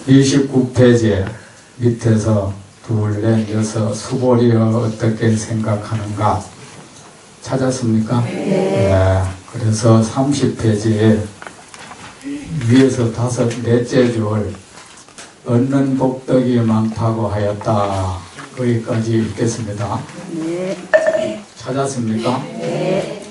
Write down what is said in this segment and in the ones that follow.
29페이지 밑에서 둘, 넷, 여섯, 수보리여 어떻게 생각하는가 찾았습니까? 네. 그래서 30페이지에 위에서 넷째 줄 얻는 복덕이 많다고 하였다. 거기까지 읽겠습니다. 네. 찾았습니까? 네.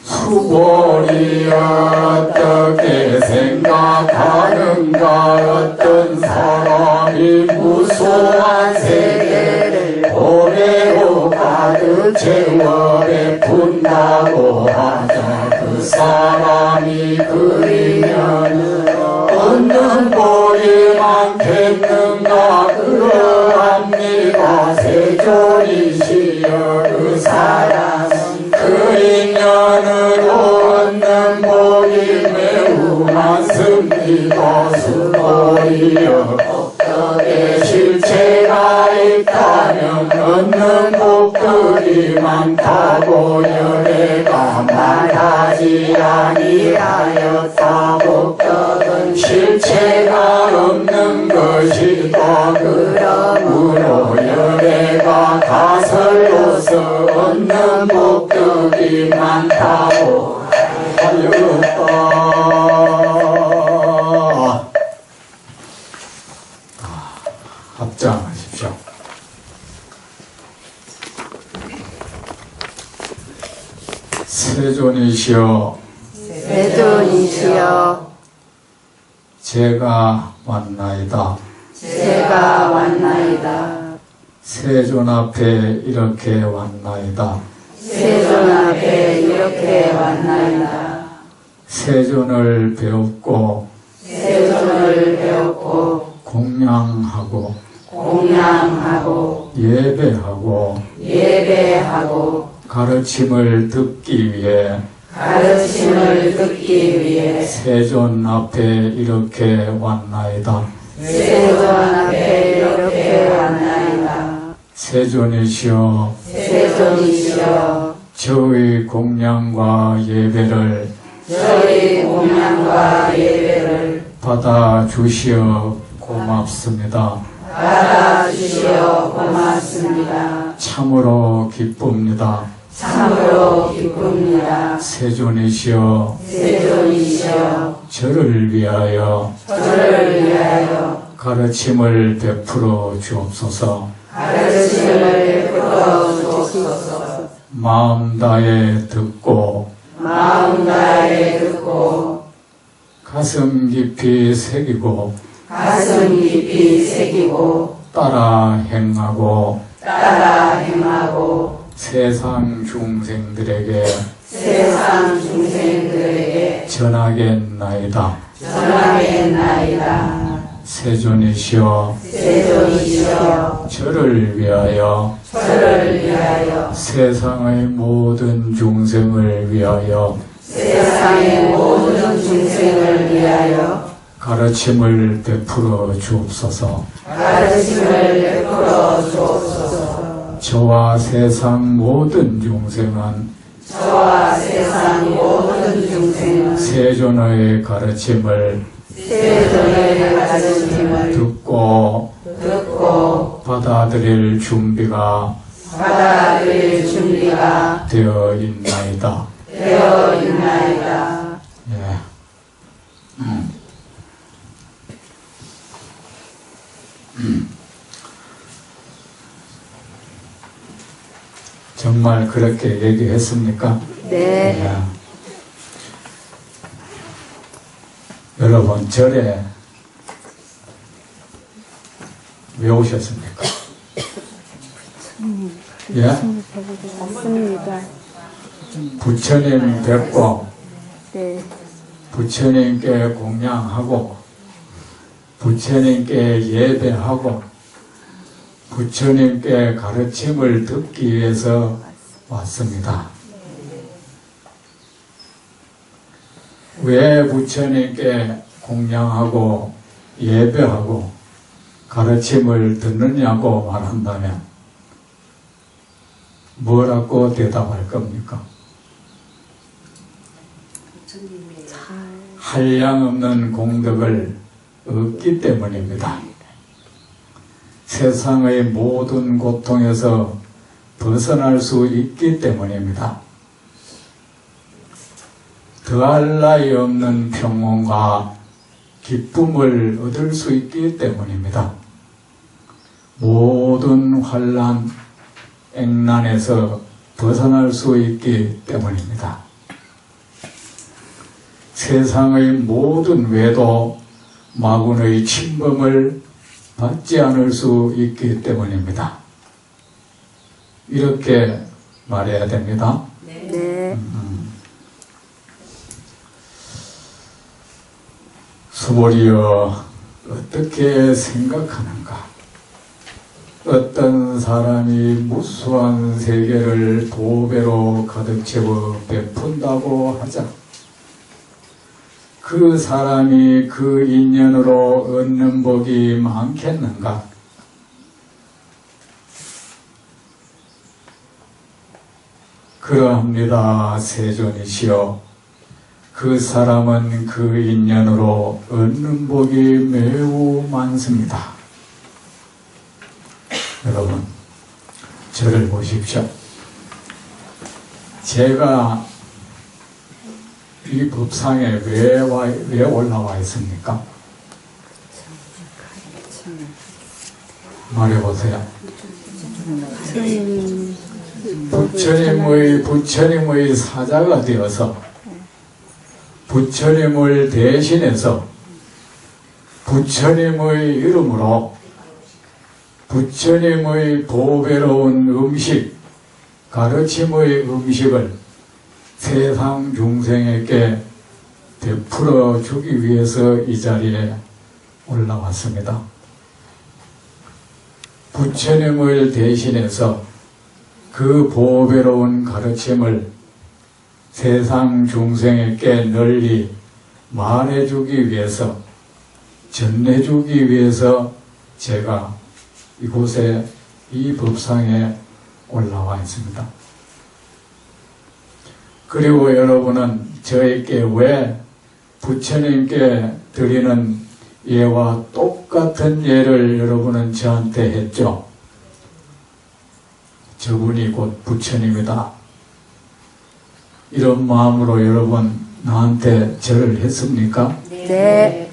수보리 어떻게 생각하는가. 어떤 사람이 무소한 세계를 고래로 가득 채워 베푼다고 하자. 그 사람이 그 인연으로 얻는 복이 많겠는가. 그러합니다. 세존이시여 그 사람은 그 인연으로 얻는 복이 매우 많습니다. 수보리여 복덕에 실체가 있다면 얻는 복덕이 많다고 여래가 말하지 아니하였다. 복덕은 실체가 없는 것이다. 그러므로 여래가 가설로서 얻는 복덕이 많다고 하였다. 합장하십시오. 세존이시여, 세존이시여, 제가 왔나이다. 제가 왔나이다. 세존 앞에 이렇게 왔나이다. 세존 앞에 이렇게 왔나이다. 세존을 배웠고 세존을 배웠고 공양하고 공양하고 예배하고 가르침을 듣기 위해 세존 앞에 이렇게 왔나이다. 세존 앞에 이렇게 왔나이다. 세존이시여, 세존이시여, 저의 공양과 예배를 받아주시어 고맙습니다. 받아주시어 고맙습니다. 참으로 기쁩니다. 참으로 기쁩니다. 세존이시여, 세존이시여, 저를 위하여 가르침을 베풀어 주옵소서. 마음 다해 듣고 가슴 깊이 새기고 따라 행하고 세상 중생들에게 전하겠나이다. 세존이시여, 저를 위하여 세상의 모든 중생을 위하여 가르침을 베풀어 주옵소서. 저와 세상 모든 중생은 세존의 가르침을 듣고 받아들일 준비가 되어 있나이다. 예. 정말 그렇게 얘기했습니까? 네. 예. 여러분 절에 왜 오셨습니까? 예? 맞습니다. 부처님 뵙고 네. 부처님께 공양하고 부처님께 예배하고 부처님께 가르침을 듣기 위해서 왔습니다. 왜 부처님께 공양하고 예배하고 가르침을 듣느냐고 말한다면 뭐라고 대답할 겁니까? 한량없는 공덕을 얻기 때문입니다. 세상의 모든 고통에서 벗어날 수 있기 때문입니다. 더할 나위 없는 평온과 기쁨을 얻을 수 있기 때문입니다. 모든 환난, 액난에서 벗어날 수 있기 때문입니다. 세상의 모든 외도, 마군의 침범을 받지 않을 수 있기 때문입니다. 이렇게 말해야 됩니다. 네. 수보리여, 어떻게 생각하는가? 어떤 사람이 무수한 세계를 보배로 가득 채워 베푼다고 하자. 그 사람이 그 인연으로 얻는 복이 많겠는가? 그러합니다, 세존이시여. 그 사람은 그 인연으로 얻는 복이 매우 많습니다. 여러분, 저를 보십시오. 제가 이 법상에 왜 올라와 있습니까? 말해보세요. 부처님의 사자가 되어서 부처님을 대신해서 부처님의 이름으로 부처님의 보배로운 음식, 가르침의 음식을 세상 중생에게 베풀어 주기 위해서 이 자리에 올라왔습니다. 부처님을 대신해서 그 보배로운 가르침을 세상 중생에게 널리 말해주기 위해서, 전해주기 위해서 제가 이곳에, 이 법상에 올라와 있습니다. 그리고 여러분은 저에게 왜 부처님께 드리는 예와 똑같은 예를 여러분은 저한테 했죠? 저분이 곧 부처님이다. 이런 마음으로 여러분 나한테 절을 했습니까? 네.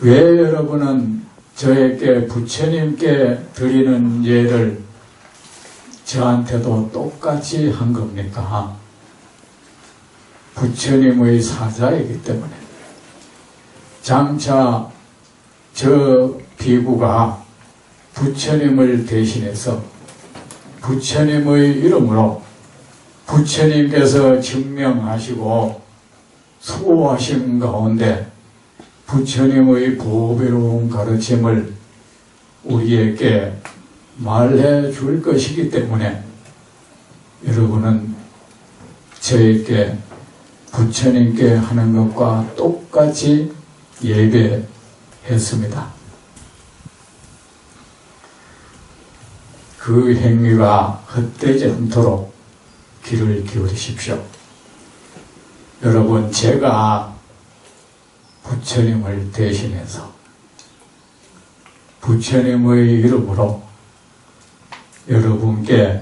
왜 여러분은 저에게 부처님께 드리는 예를 저한테도 똑같이 한 겁니까? 부처님의 사자이기 때문에. 장차 저 비구가 부처님을 대신해서 부처님의 이름으로 부처님께서 증명하시고 수호하신 가운데 부처님의 보배로운 가르침을 우리에게 말해 줄 것이기 때문에 여러분은 저에게 부처님께 하는 것과 똑같이 예배했습니다. 그 행위가 헛되지 않도록 귀를 기울이십시오. 여러분, 제가 부처님을 대신해서 부처님의 이름으로 여러분께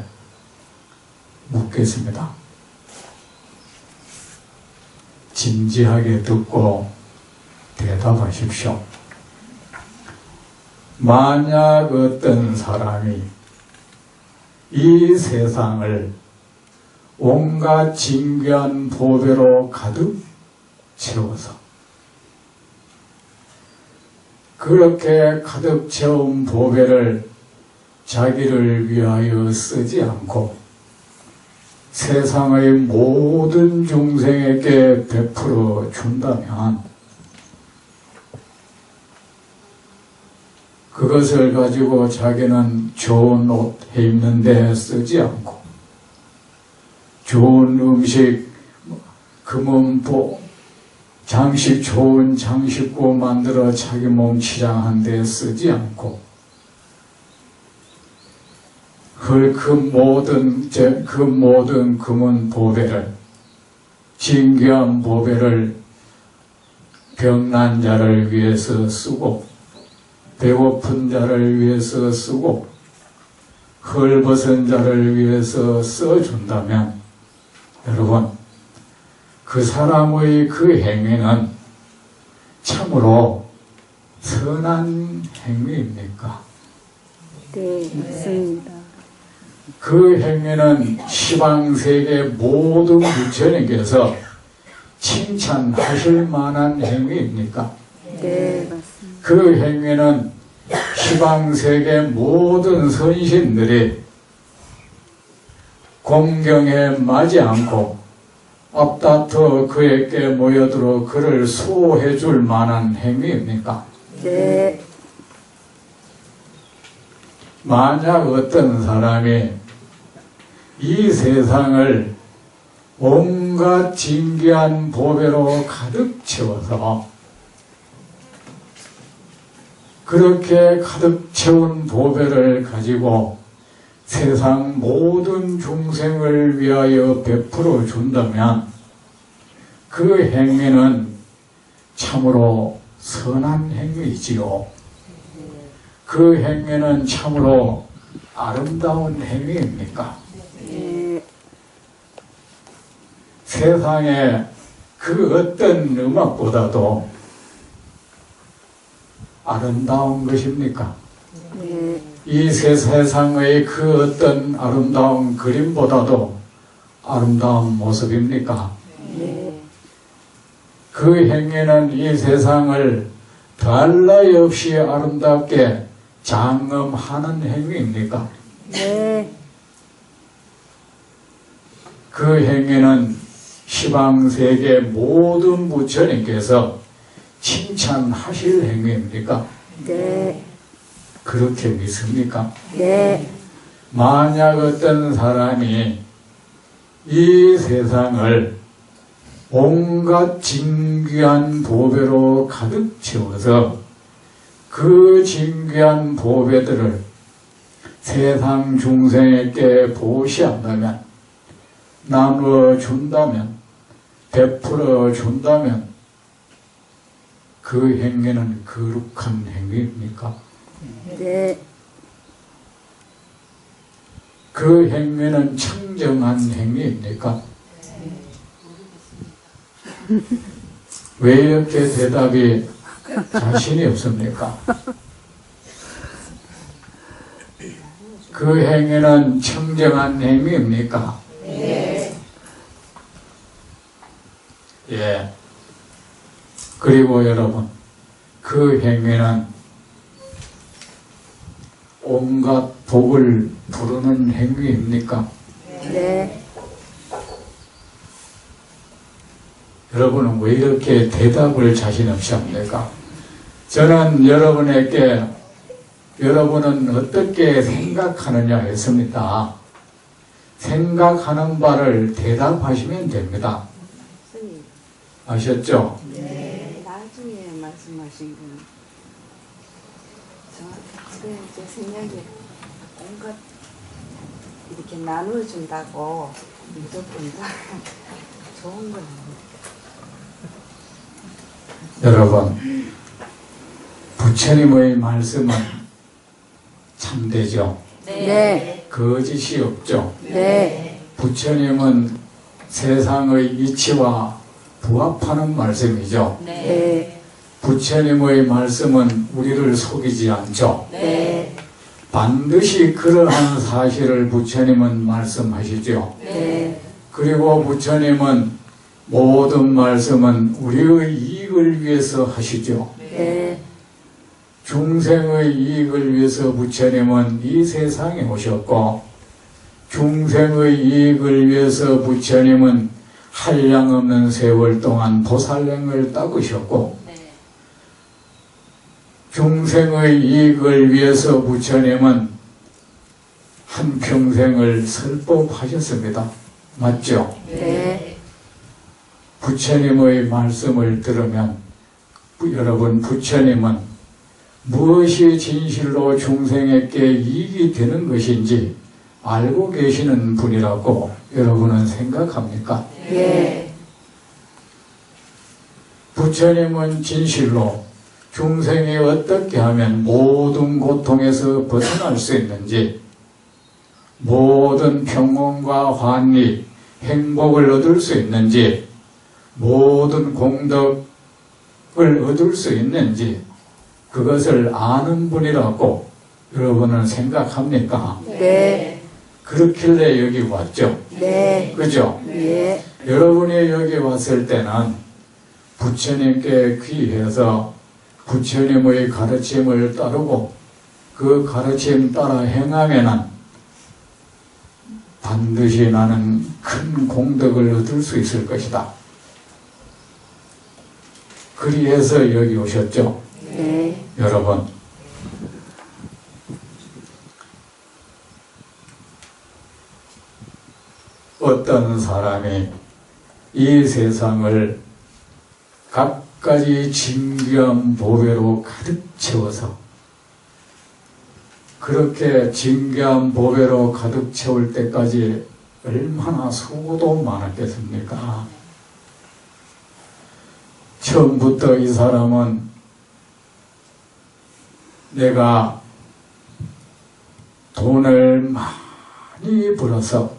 묻겠습니다. 진지하게 듣고 대답하십시오. 만약 어떤 사람이 이 세상을 온갖 진귀한 보배로 가득 채워서 그렇게 가득 채운 보배를 자기를 위하여 쓰지 않고 세상의 모든 중생에게 베풀어 준다면 그것을 가지고 자기는 좋은 옷 입는 데 쓰지 않고 좋은 음식, 금은보, 장식, 좋은 장식구 만들어 자기 몸 치장한 데 쓰지 않고 그 모든 금은 보배를 진귀한 보배를 병난 자를 위해서 쓰고 배고픈 자를 위해서 쓰고 헐벗은 자를 위해서 써준다면 여러분 그 사람의 그 행위는 참으로 선한 행위입니까? 네, 맞습니다. 그 행위는 시방세계 모든 부처님께서 칭찬하실 만한 행위입니까? 네, 맞습니다. 그 행위는 시방세계 모든 선신들이 공경에 마지 않고 앞다퉈 그에게 모여들어 그를 수호해 줄 만한 행위입니까? 네, 만약 어떤 사람이 이 세상을 온갖 진귀한 보배로 가득 채워서 그렇게 가득 채운 보배를 가지고 세상 모든 중생을 위하여 베풀어 준다면 그 행위는 참으로 선한 행위이지요. 그 행위는 참으로 아름다운 행위입니까? 네, 세상에 그 어떤 음악보다도 아름다운 것입니까? 네, 이 세상의 그 어떤 아름다운 그림보다도 아름다운 모습입니까? 네, 그 행위는 이 세상을 더할 나위 없이 아름답게 장엄하는 행위입니까? 네, 그 행위는 시방세계 모든 부처님께서 칭찬하실 행위입니까? 네, 그렇게 믿습니까? 네, 만약 어떤 사람이 이 세상을 온갖 진귀한 보배로 가득 채워서 그 진귀한 보배들을 세상 중생에게 보시한다면 나누어 준다면 베풀어 준다면 그 행위는 거룩한 행위입니까? 네, 그 행위는 청정한 행위입니까? 왜 이렇게 대답이 자신이 없습니까? 그 행위는 청정한 행위입니까? 네, 예. 그리고 여러분, 그 행위는 온갖 복을 부르는 행위입니까? 네, 여러분은 왜 이렇게 대답을 자신 없이 합니까? 저는 여러분에게 여러분은 어떻게 생각하느냐 했습니다. 생각하는 바를 대답하시면 됩니다. 스님, 아셨죠? 나중에 말씀하신 건 지금 제 생각에 온갖 이렇게 나누어준다고 무조건 다 좋은 건 아닙니다. 여러분, 부처님의 말씀은 참되죠. 네, 거짓이 없죠. 네, 부처님은 세상의 이치와 부합하는 말씀이죠. 네, 부처님의 말씀은 우리를 속이지 않죠. 네, 반드시 그러한 사실을 부처님은 말씀하시죠. 네, 그리고 부처님은 모든 말씀은 우리의 이익을 위해서 하시죠. 네, 중생의 이익을 위해서 부처님은 이 세상에 오셨고 중생의 이익을 위해서 부처님은 한량없는 세월 동안 보살행을 닦으셨고 중생의 이익을 위해서 부처님은 한평생을 설법하셨습니다. 맞죠? 네, 부처님의 말씀을 들으면 여러분 부처님은 무엇이 진실로 중생에게 이익이 되는 것인지 알고 계시는 분이라고 여러분은 생각합니까? 네, 부처님은 진실로 중생이 어떻게 하면 모든 고통에서 벗어날 수 있는지, 모든 평온과 환희, 행복을 얻을 수 있는지, 모든 공덕을 얻을 수 있는지, 그것을 아는 분이라고 여러분은 생각합니까? 네. 그렇길래 여기 왔죠. 네. 그죠? 예. 여러분이 여기 왔을 때는 부처님께 귀해서 부처님의 가르침을 따르고 그 가르침 따라 행하면은 반드시 나는 큰 공덕을 얻을 수 있을 것이다. 그리해서 여기 오셨죠. 네. 여러분, 어떤 사람이 이 세상을 갖가지 진귀한 보배로 가득 채워서, 그렇게 진귀한 보배로 가득 채울 때까지 얼마나 수고도 많았겠습니까? 처음부터 이 사람은 내가 돈을 많이 벌어서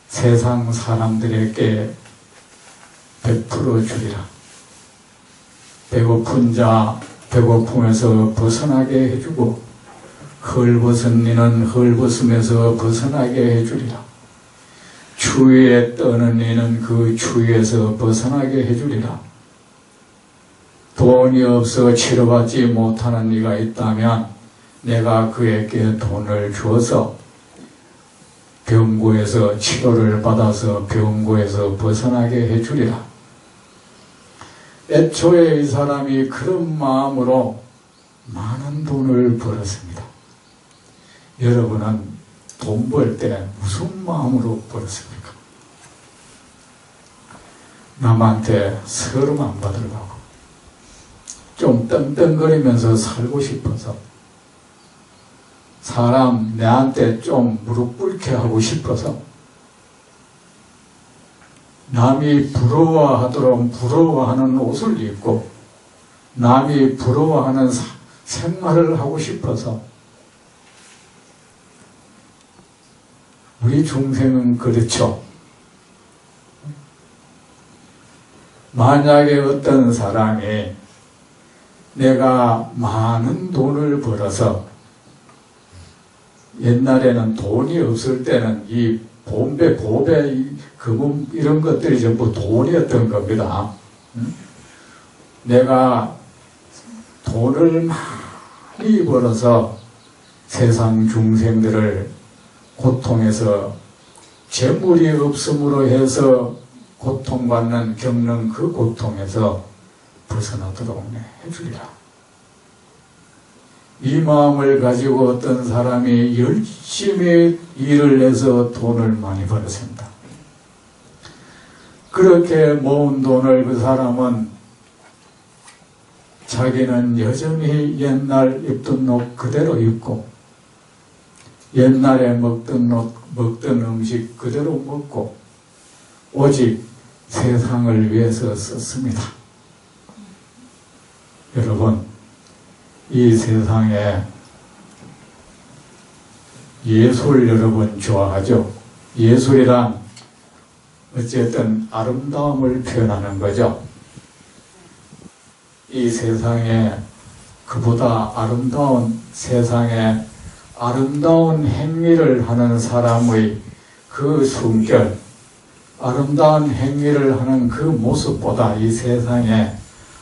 세상 사람들에게 베풀어 주리라. 배고픈 자 배고픔에서 벗어나게 해주고, 헐벗은 이는 헐벗음에서 벗어나게 해주리라. 추위에 떠는 이는 그 추위에서 벗어나게 해주리라. 돈이 없어 치료받지 못하는 이가 있다면 내가 그에게 돈을 주어서 병고에서 치료를 받아서 병고에서 벗어나게 해주리라. 애초에 이 사람이 그런 마음으로 많은 돈을 벌었습니다. 여러분은 돈 벌 때 무슨 마음으로 벌었습니까? 남한테 서름 안 받으려고, 좀 떵떵거리면서 살고 싶어서, 사람 내한테 좀 무릎 꿇게 하고 싶어서, 남이 부러워하도록 부러워하는 옷을 입고 남이 부러워하는 생활을 하고 싶어서. 우리 중생은 그렇죠. 만약에 어떤 사람이 내가 많은 돈을 벌어서, 옛날에는 돈이 없을 때는 이 보배, 금은 이런 것들이 전부 돈이었던 겁니다. 내가 돈을 많이 벌어서 세상 중생들을 고통에서, 재물이 없음으로 해서 고통받는, 겪는 그 고통에서 벗어나도록 해주리라. 이 마음을 가지고 어떤 사람이 열심히 일을 해서 돈을 많이 벌었습니다. 그렇게 모은 돈을 그 사람은 자기는 여전히 옛날 입던 옷 그대로 입고, 옛날에 먹던 옷, 먹던 음식 그대로 먹고, 오직 세상을 위해서 썼습니다. 여러분, 이 세상에 예술 여러분 좋아하죠? 예술이란 어쨌든 아름다움을 표현하는 거죠. 이 세상에 그보다 아름다운, 세상에 아름다운 행위를 하는 사람의 그 숨결, 아름다운 행위를 하는 그 모습보다 이 세상에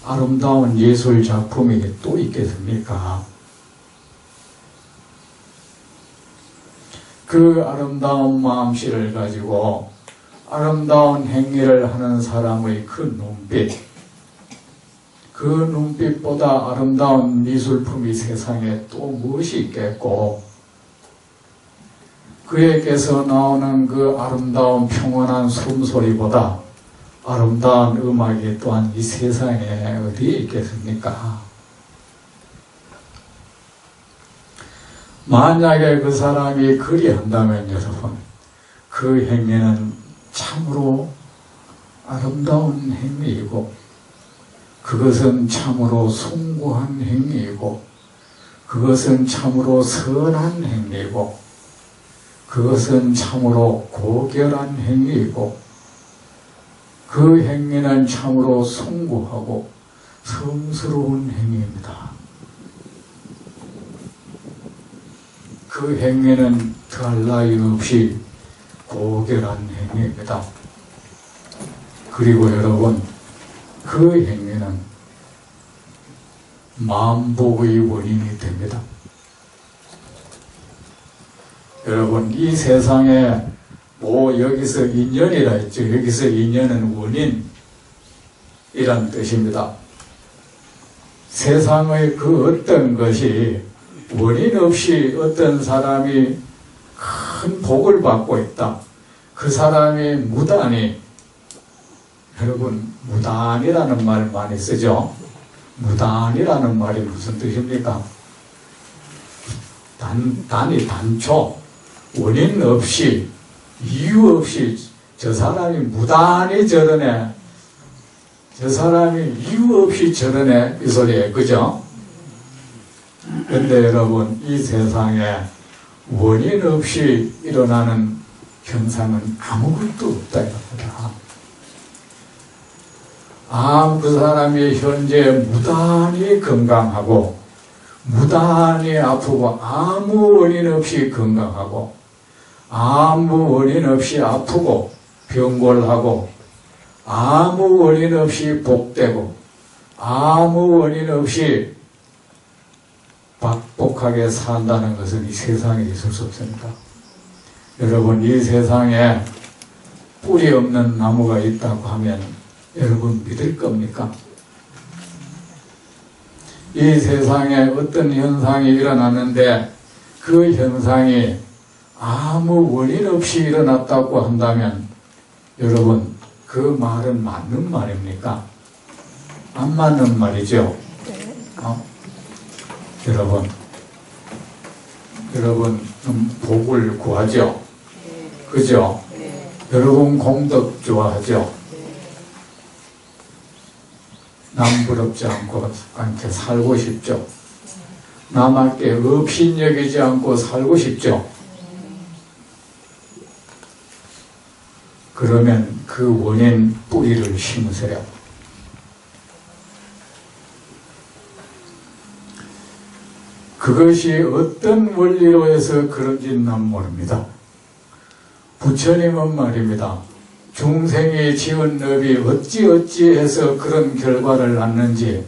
아름다운 예술 작품이 또 있겠습니까? 그 아름다운 마음씨를 가지고 아름다운 행위를 하는 사람의 그 눈빛, 그 눈빛보다 아름다운 미술품이 세상에 또 무엇이 있겠고, 그에게서 나오는 그 아름다운 평온한 숨소리보다 아름다운 음악이 또한 이 세상에 어디에 있겠습니까? 만약에 그 사람이 그리한다면 여러분, 그 행위는 참으로 아름다운 행위이고 그것은 참으로 숭고한 행위이고 그것은 참으로 선한 행위이고 그것은 참으로 고결한 행위이고 그 행위는 참으로 숭고하고 성스러운 행위입니다. 그 행위는 더할 나위 없이 고결한 행위입니다. 그리고 여러분, 그 행위는 만복의 원인이 됩니다. 여러분, 이 세상에 여기서 인연이라 했죠. 여기서 인연은 원인이란 뜻입니다. 세상의 그 어떤 것이 원인 없이 어떤 사람이 큰 복을 받고 있다. 그 사람이 무단히, 여러분, 무단이라는 말 많이 쓰죠. 무단이라는 말이 무슨 뜻입니까? 단초, 원인 없이, 이유 없이 저 사람이 무단히 저러네, 저 사람이 이유 없이 저러네, 이 소리예요. 그죠? 근데 여러분, 이 세상에 원인 없이 일어나는 현상은 아무것도 없다 이겁니다. 그 사람이 현재 무단히 건강하고 무단히 아프고 아무 원인 없이 건강하고 아무 원인 없이 아프고 병골하고 아무 원인 없이 복되고 아무 원인 없이 박복하게 산다는 것은 이 세상에 있을 수 없습니다. 여러분, 이 세상에 뿌리 없는 나무가 있다고 하면 여러분 믿을 겁니까? 이 세상에 어떤 현상이 일어났는데 그 현상이 아무 원인 없이 일어났다고 한다면 여러분, 그 말은 맞는 말입니까? 안 맞는 말이죠? 여러분 복을 구하죠? 그죠? 여러분 공덕 좋아하죠? 남 부럽지 않게 살고 싶죠? 남에게 업신여기지 않고 살고 싶죠? 그러면 그 원인 뿌리를 심으세요. 그것이 어떤 원리로 해서 그런지는 난 모릅니다. 부처님은 말입니다. 중생이 지은 업이 어찌해서 그런 결과를 낳는지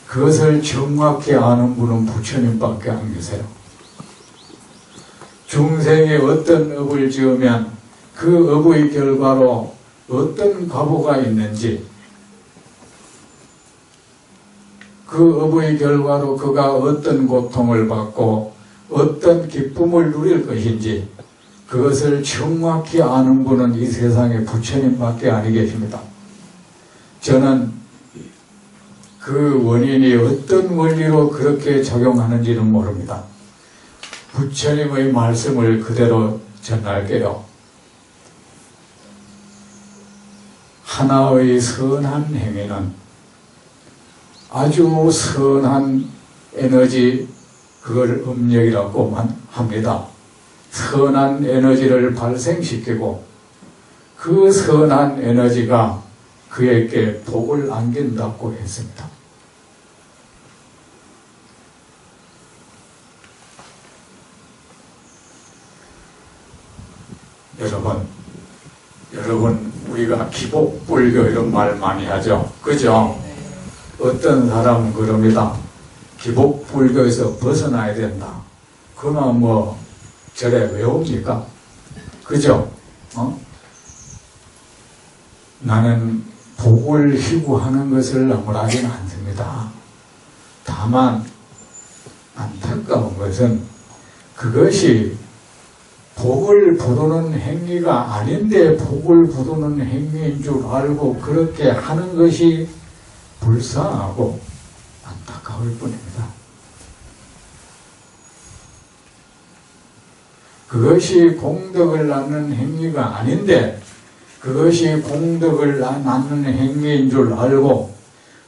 그것을 정확히 아는 분은 부처님밖에 안 계세요. 중생이 어떤 업을 지으면 그 업의 결과로 어떤 과보가 있는지 그 업의 결과로 그가 어떤 고통을 받고 어떤 기쁨을 누릴 것인지 그것을 정확히 아는 분은 이 세상에 부처님밖에 아니 계십니다. 저는 그 원인이 어떤 원리로 그렇게 작용하는지는 모릅니다. 부처님의 말씀을 그대로 전할게요. 하나의 선한 행위는 아주 선한 에너지, 그걸 음력이라고만 합니다. 선한 에너지를 발생시키고 그 선한 에너지가 그에게 복을 안긴다고 했습니다. 여러분 우리가 기복불교 이런 말 많이 하죠. 그죠? 어떤 사람은 그럽니다. 기복불교에서 벗어나야 된다. 그러나 절에 왜 옵니까? 그죠? 나는 복을 희구하는 것을 나무라지는 않습니다. 다만 안타까운 것은 그것이 복을 부르는 행위가 아닌데 복을 부르는 행위인 줄 알고 그렇게 하는 것이 불쌍하고 안타까울 뿐입니다. 그것이 공덕을 낳는 행위가 아닌데 그것이 공덕을 낳는 행위인 줄 알고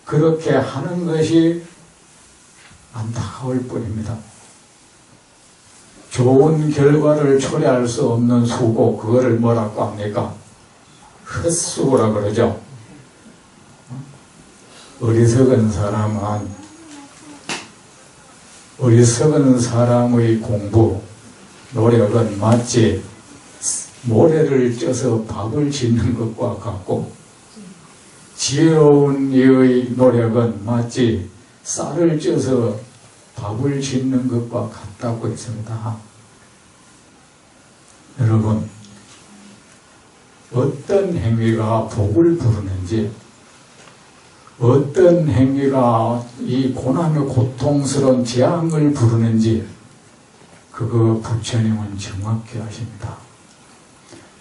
그렇게 하는 것이 안타까울 뿐입니다. 좋은 결과를 초래할 수 없는 수고, 그거를 뭐라고 합니까? 헛수고라 그러죠. 어리석은 사람의 공부, 노력은 마치 모래를 쪄서 밥을 짓는 것과 같고, 지혜로운 이의 노력은 마치 쌀을 쪄서 밥을 짓는 것과 같다고 했습니다. 여러분, 어떤 행위가 복을 부르는지, 어떤 행위가 이 고난의 고통스러운 재앙을 부르는지 그거 부처님은 정확히 아십니다.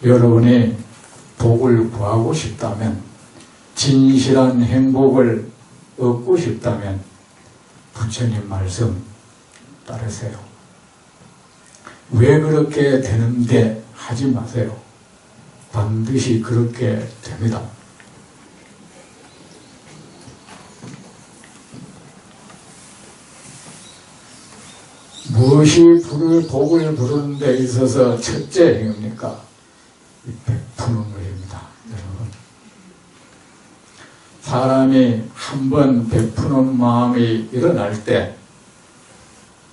여러분이 복을 구하고 싶다면, 진실한 행복을 얻고 싶다면 부처님 말씀 따르세요. 왜 그렇게 되는데 하지 마세요. 반드시 그렇게 됩니다. 무엇이 복을 부르는 데 있어서 첫째 행위입니까? 베푸는 것입니다. 여러분, 사람이 한번 베푸는 마음이 일어날 때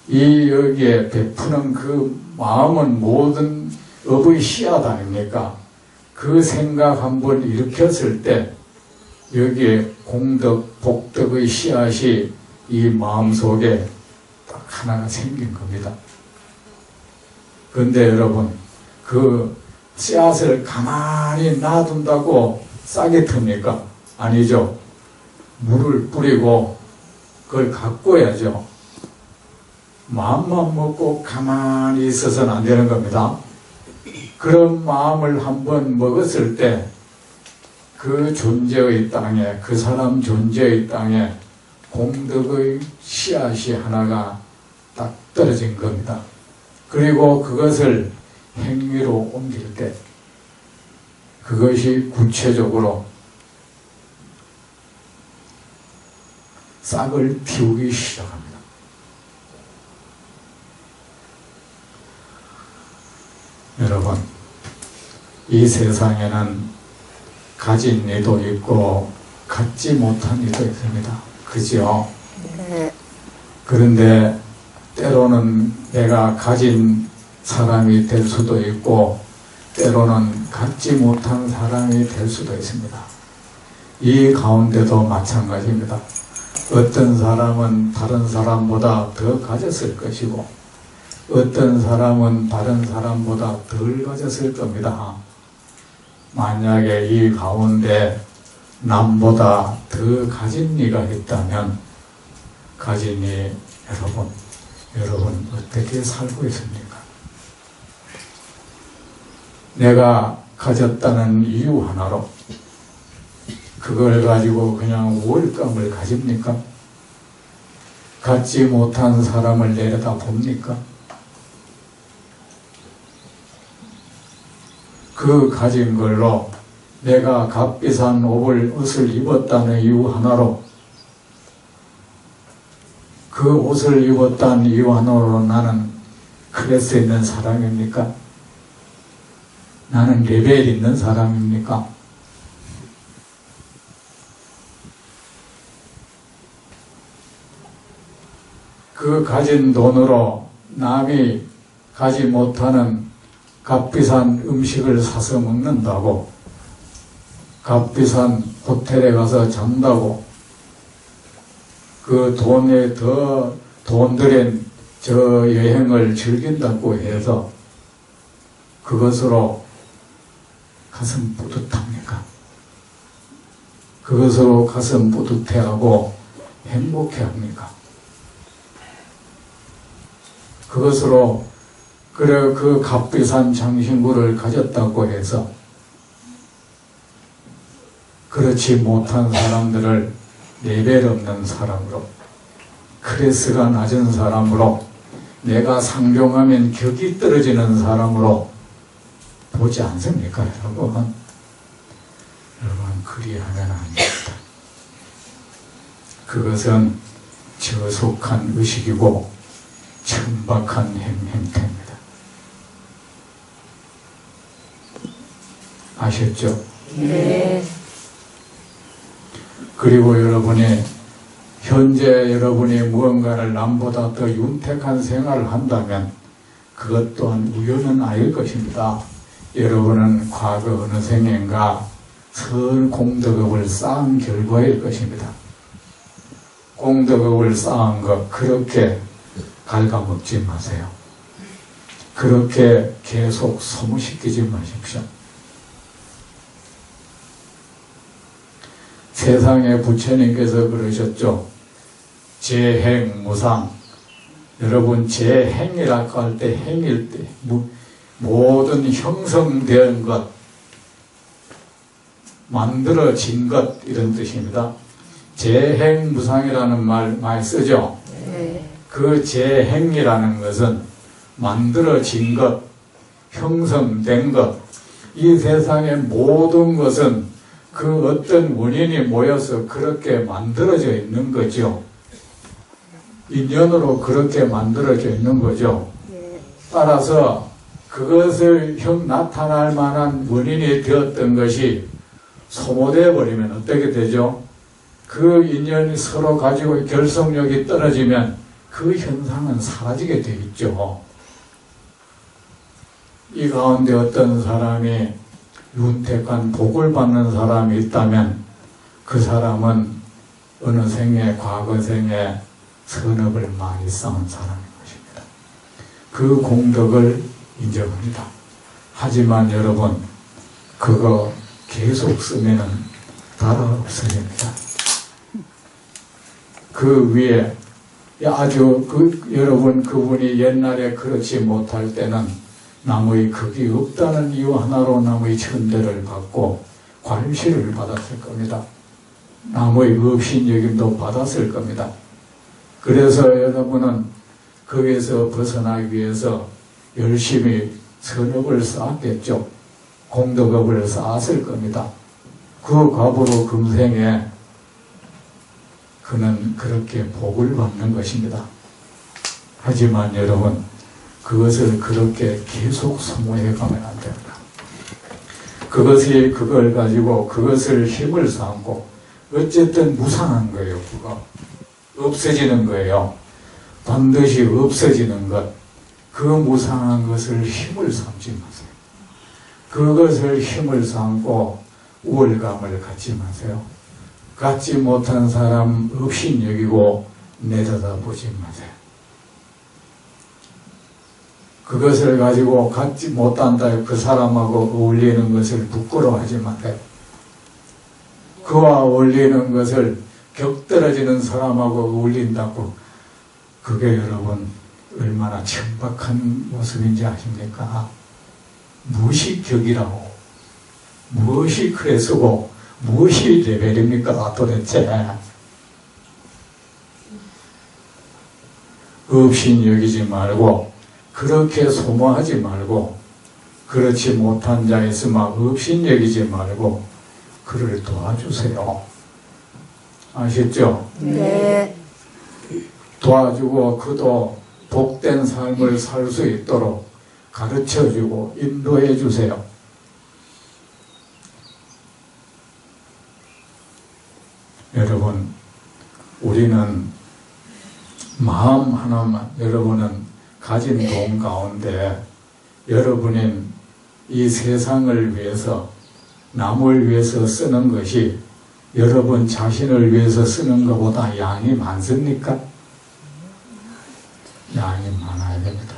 이 여기에 베푸는 그 마음은 모든 업의 씨앗 아닙니까? 그 생각 한번 일으켰을 때 여기에 공덕, 복덕의 씨앗이 이 마음속에 딱 하나가 생긴 겁니다. 그런데 여러분, 그 씨앗을 가만히 놔둔다고 싹이 틉니까? 아니죠. 물을 뿌리고 그걸 가꿔야죠. 마음만 먹고 가만히 있어서는 안 되는 겁니다. 그런 마음을 한번 먹었을 때 그 존재의 땅에, 그 사람 존재의 땅에 공덕의 씨앗이 하나가 딱 떨어진 겁니다. 그리고 그것을 행위로 옮길 때 그것이 구체적으로 싹을 틔우기 시작합니다. 여러분, 이 세상에는 가진 이도 있고 갖지 못한 이도 있습니다. 그죠? 네. 그런데 때로는 내가 가진 사람이 될 수도 있고 때로는 갖지 못한 사람이 될 수도 있습니다. 이 가운데도 마찬가지입니다. 어떤 사람은 다른 사람보다 더 가졌을 것이고 어떤 사람은 다른 사람보다 덜 가졌을 겁니다. 만약에 이 가운데 남보다 더 가진 이가 있다면 가진 이 여러분 어떻게 살고 있습니까? 내가 가졌다는 이유 하나로 그걸 가지고 그냥 우월감을 가집니까? 갖지 못한 사람을 내려다 봅니까? 그 가진 걸로 내가 값비싼 옷을 입었다는 이유 하나로 그 옷을 입었다는 이유 하나로 나는 클래스 있는 사람입니까? 나는 레벨 있는 사람입니까? 그 가진 돈으로 남이 가지 못하는 값비싼 음식을 사서 먹는다고, 값비싼 호텔에 가서 잔다고, 그 돈에 더 돈 들인 저 여행을 즐긴다고 해서 그것으로 가슴 뿌듯합니까? 그것으로 가슴 뿌듯해하고 행복해합니까? 그것으로 그래 그 값비싼 장신구를 가졌다고 해서 그렇지 못한 사람들을 레벨 없는 사람으로, 클래스가 낮은 사람으로, 내가 상종하면 격이 떨어지는 사람으로 보지 않습니까, 여러분? 그리하면 안 됩니다. 그것은 저속한 의식이고 천박한 행태입니다. 아셨죠? 네. 그리고 여러분이 현재 여러분이 무언가를 남보다 더 윤택한 생활을 한다면 그것 또한 우연은 아닐 것입니다. 여러분은 과거 어느 생인가 선 공덕업을 쌓은 결과일 것입니다. 공덕업을 쌓은 것 그렇게 갉아먹지 마세요. 그렇게 계속 소모시키지 마십시오. 세상에 부처님께서 그러셨죠. 재행무상. 여러분 재행이라고 할 때 행일 때 모든 형성된 것, 만들어진 것 이런 뜻입니다. 재행무상이라는 말 많이 쓰죠. 네. 그 재행이라는 것은 만들어진 것, 형성된 것, 이 세상의 모든 것은 그 어떤 원인이 모여서 그렇게 만들어져 있는 거죠. 인연으로 그렇게 만들어져 있는 거죠. 따라서 그것을 나타날 만한 원인이 되었던 것이 소모되어 버리면 어떻게 되죠? 그 인연이 서로 가지고 결속력이 떨어지면 그 현상은 사라지게 되겠죠. 이 가운데 어떤 사람이 윤택한 복을 받는 사람이 있다면 그 사람은 어느 생에 과거 생에 선업을 많이 쌓은 사람인 것입니다. 그 공덕을 인정합니다. 하지만 여러분 그거 계속 쓰면은 달아 없어집니다. 그 위에 아주 여러분 그분이 옛날에 그렇지 못할 때는 나무의 극이 없다는 이유 하나로 나무의 천대를 받고 관시를 받았을 겁니다. 나무의 업신여김도 받았을 겁니다. 그래서 여러분은 거기에서 벗어나기 위해서 열심히 선업을 쌓았겠죠. 공덕업을 쌓았을 겁니다. 그 값으로 금생에 그는 그렇게 복을 받는 것입니다. 하지만 여러분 그것을 그렇게 계속 소모해 가면 안 됩니다. 그걸 가지고 그것을 힘을 삼고 어쨌든 무상한 거예요. 그거 없어지는 거예요. 반드시 없어지는 것. 그 무상한 것을 힘을 삼지 마세요. 그것을 힘을 삼고 우월감을 갖지 마세요. 갖지 못한 사람 없인 여기고 내려다보지 마세요. 그것을 가지고 갖지 못한다 그 사람하고 어울리는 것을 부끄러워하지 마세요. 그와 어울리는 것을 격떨어지는 사람하고 어울린다고 그게 여러분 얼마나 천박한 모습인지 아십니까? 무엇이 격이라고 무엇이 그래서고 무엇이 레벨입니까 도대체? 없인 여기지 말고 그렇게 소모하지 말고 그렇지 못한 자 있으면 없인 여기지 말고 그를 도와주세요. 아셨죠? 네. 도와주고 그도 복된 삶을 살 수 있도록 가르쳐주고 인도해 주세요. 여러분 우리는 마음 하나만 여러분은 가진 돈 가운데 여러분은 이 세상을 위해서 남을 위해서 쓰는 것이 여러분 자신을 위해서 쓰는 것보다 양이 많습니까? 양이 많아야 됩니다.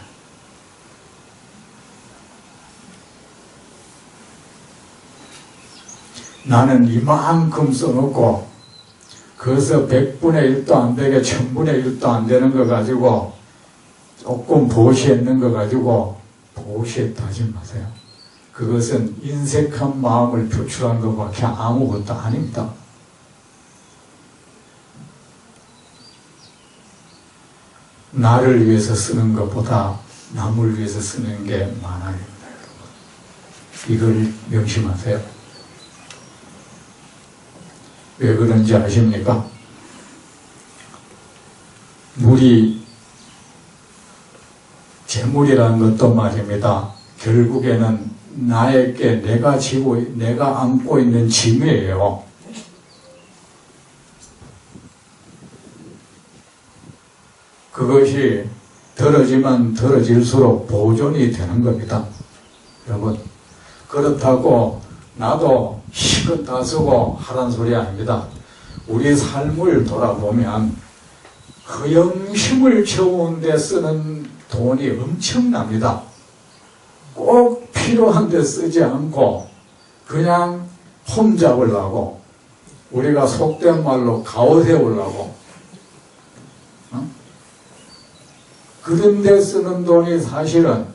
나는 이만큼 써놓고 그래서 100분의 1도 안 되게 1000분의 1도 안 되는 거 가지고 조금 보시했는 거 가지고 보시했다 하지 마세요. 그것은 인색한 마음을 표출한 것밖에 아무것도 아닙니다. 나를 위해서 쓰는 것보다 남을 위해서 쓰는 게 많아야 됩니다. 이걸 명심하세요. 왜 그런지 아십니까? 물이, 재물이라는 것도 말입니다. 결국에는 나에게 내가 안고 있는 짐이에요. 그것이 덜어지면 덜어질수록 보존이 되는 겁니다. 여러분, 그렇다고 나도 시컷 다 쓰고 하란 소리 아닙니다. 우리 삶을 돌아보면 허영심을 채우는 데 쓰는 돈이 엄청납니다. 꼭 필요한 데 쓰지 않고 그냥 홈 잡으려고, 우리가 속된 말로 가오세우려고, 그런 데 쓰는 돈이 사실은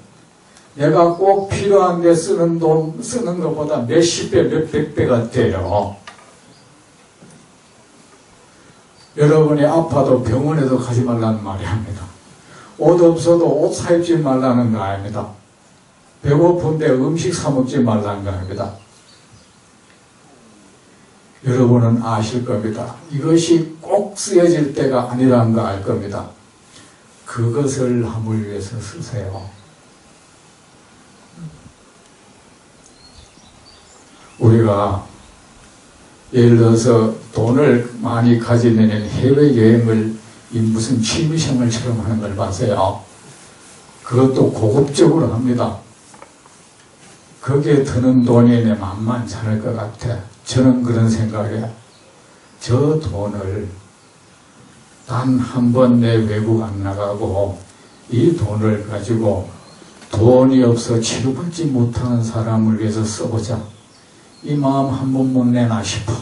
내가 꼭 필요한 데 쓰는 것보다 몇십 배, 몇백 배가 돼요. 여러분이 아파도 병원에도 가지 말라는 말이 합니다. 옷 없어도 옷 사입지 말라는 거 아닙니다. 배고픈데 음식 사 먹지 말라는 거 아닙니다. 여러분은 아실 겁니다. 이것이 꼭 쓰여질 때가 아니라는 거 알 겁니다. 그것을 함을 위해서 쓰세요. 우리가 예를 들어서 돈을 많이 가지면 해외여행을 무슨 취미생활처럼 하는 걸 봐서요. 그것도 고급적으로 합니다. 거기에 드는 돈이 내 만만치 않을 것 같아. 저는 그런 생각에 저 돈을 단 한 번 내 외국 안 나가고 이 돈을 가지고 돈이 없어 치료받지 못하는 사람을 위해서 써보자. 이 마음 한 번 못 내나 싶어.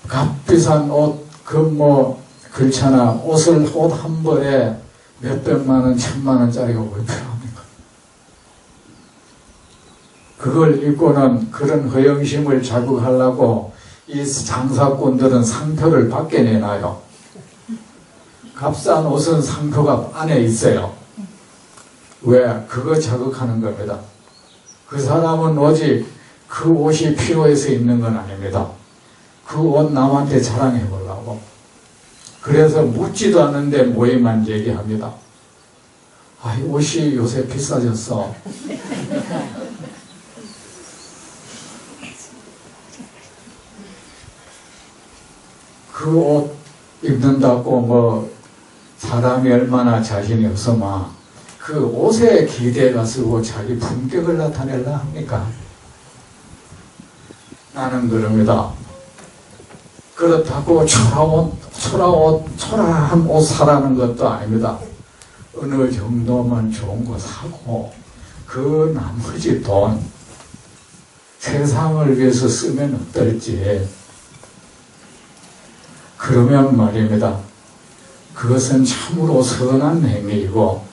값비싼 옷, 그렇잖아. 옷 한 벌에 몇백만 원, 천만 원짜리가 왜 필요합니까? 그걸 입고는 그런 허영심을 자극하려고 이 장사꾼들은 상표를 밖에 내놔요. 값싼 옷은 상표가 안에 있어요. 왜? 그거 자극하는 겁니다. 그 사람은 오직 그 옷이 필요해서 입는 건 아닙니다. 그 옷 남한테 자랑해 보려고. 그래서 묻지도 않는데 모이만 얘기합니다. 아, 이 옷이 요새 비싸졌어. 그 옷 입는다고 사람이 얼마나 자신이 없어마 그 옷에 기대가 쓰고 자기 품격을 나타내려 합니까? 나는 그럽니다. 그렇다고 초라한 옷 사라는 것도 아닙니다. 어느 정도만 좋은 거 사고 그 나머지 돈 세상을 위해서 쓰면 어떨지. 그러면 말입니다. 그것은 참으로 선한 행위이고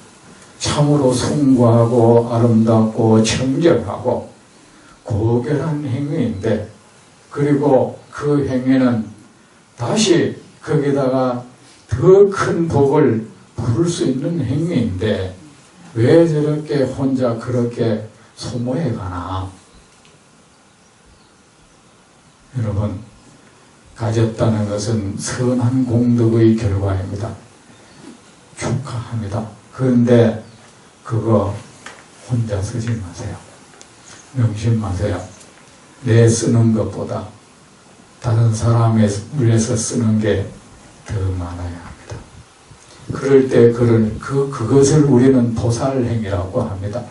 참으로 숭고하고 아름답고 청정하고 고결한 행위인데, 그리고 그 행위는 다시 거기다가 더 큰 복을 부를 수 있는 행위인데 왜 저렇게 혼자 그렇게 소모해 가나. 여러분, 가졌다는 것은 선한 공덕의 결과입니다. 축하합니다. 그런데 그거 혼자 쓰지 마세요. 명심하세요. 내 쓰는 것보다 다른 사람을 위해서 쓰는 게 더 많아야 합니다. 그럴 때 그것을 우리는 보살행위라고 합니다.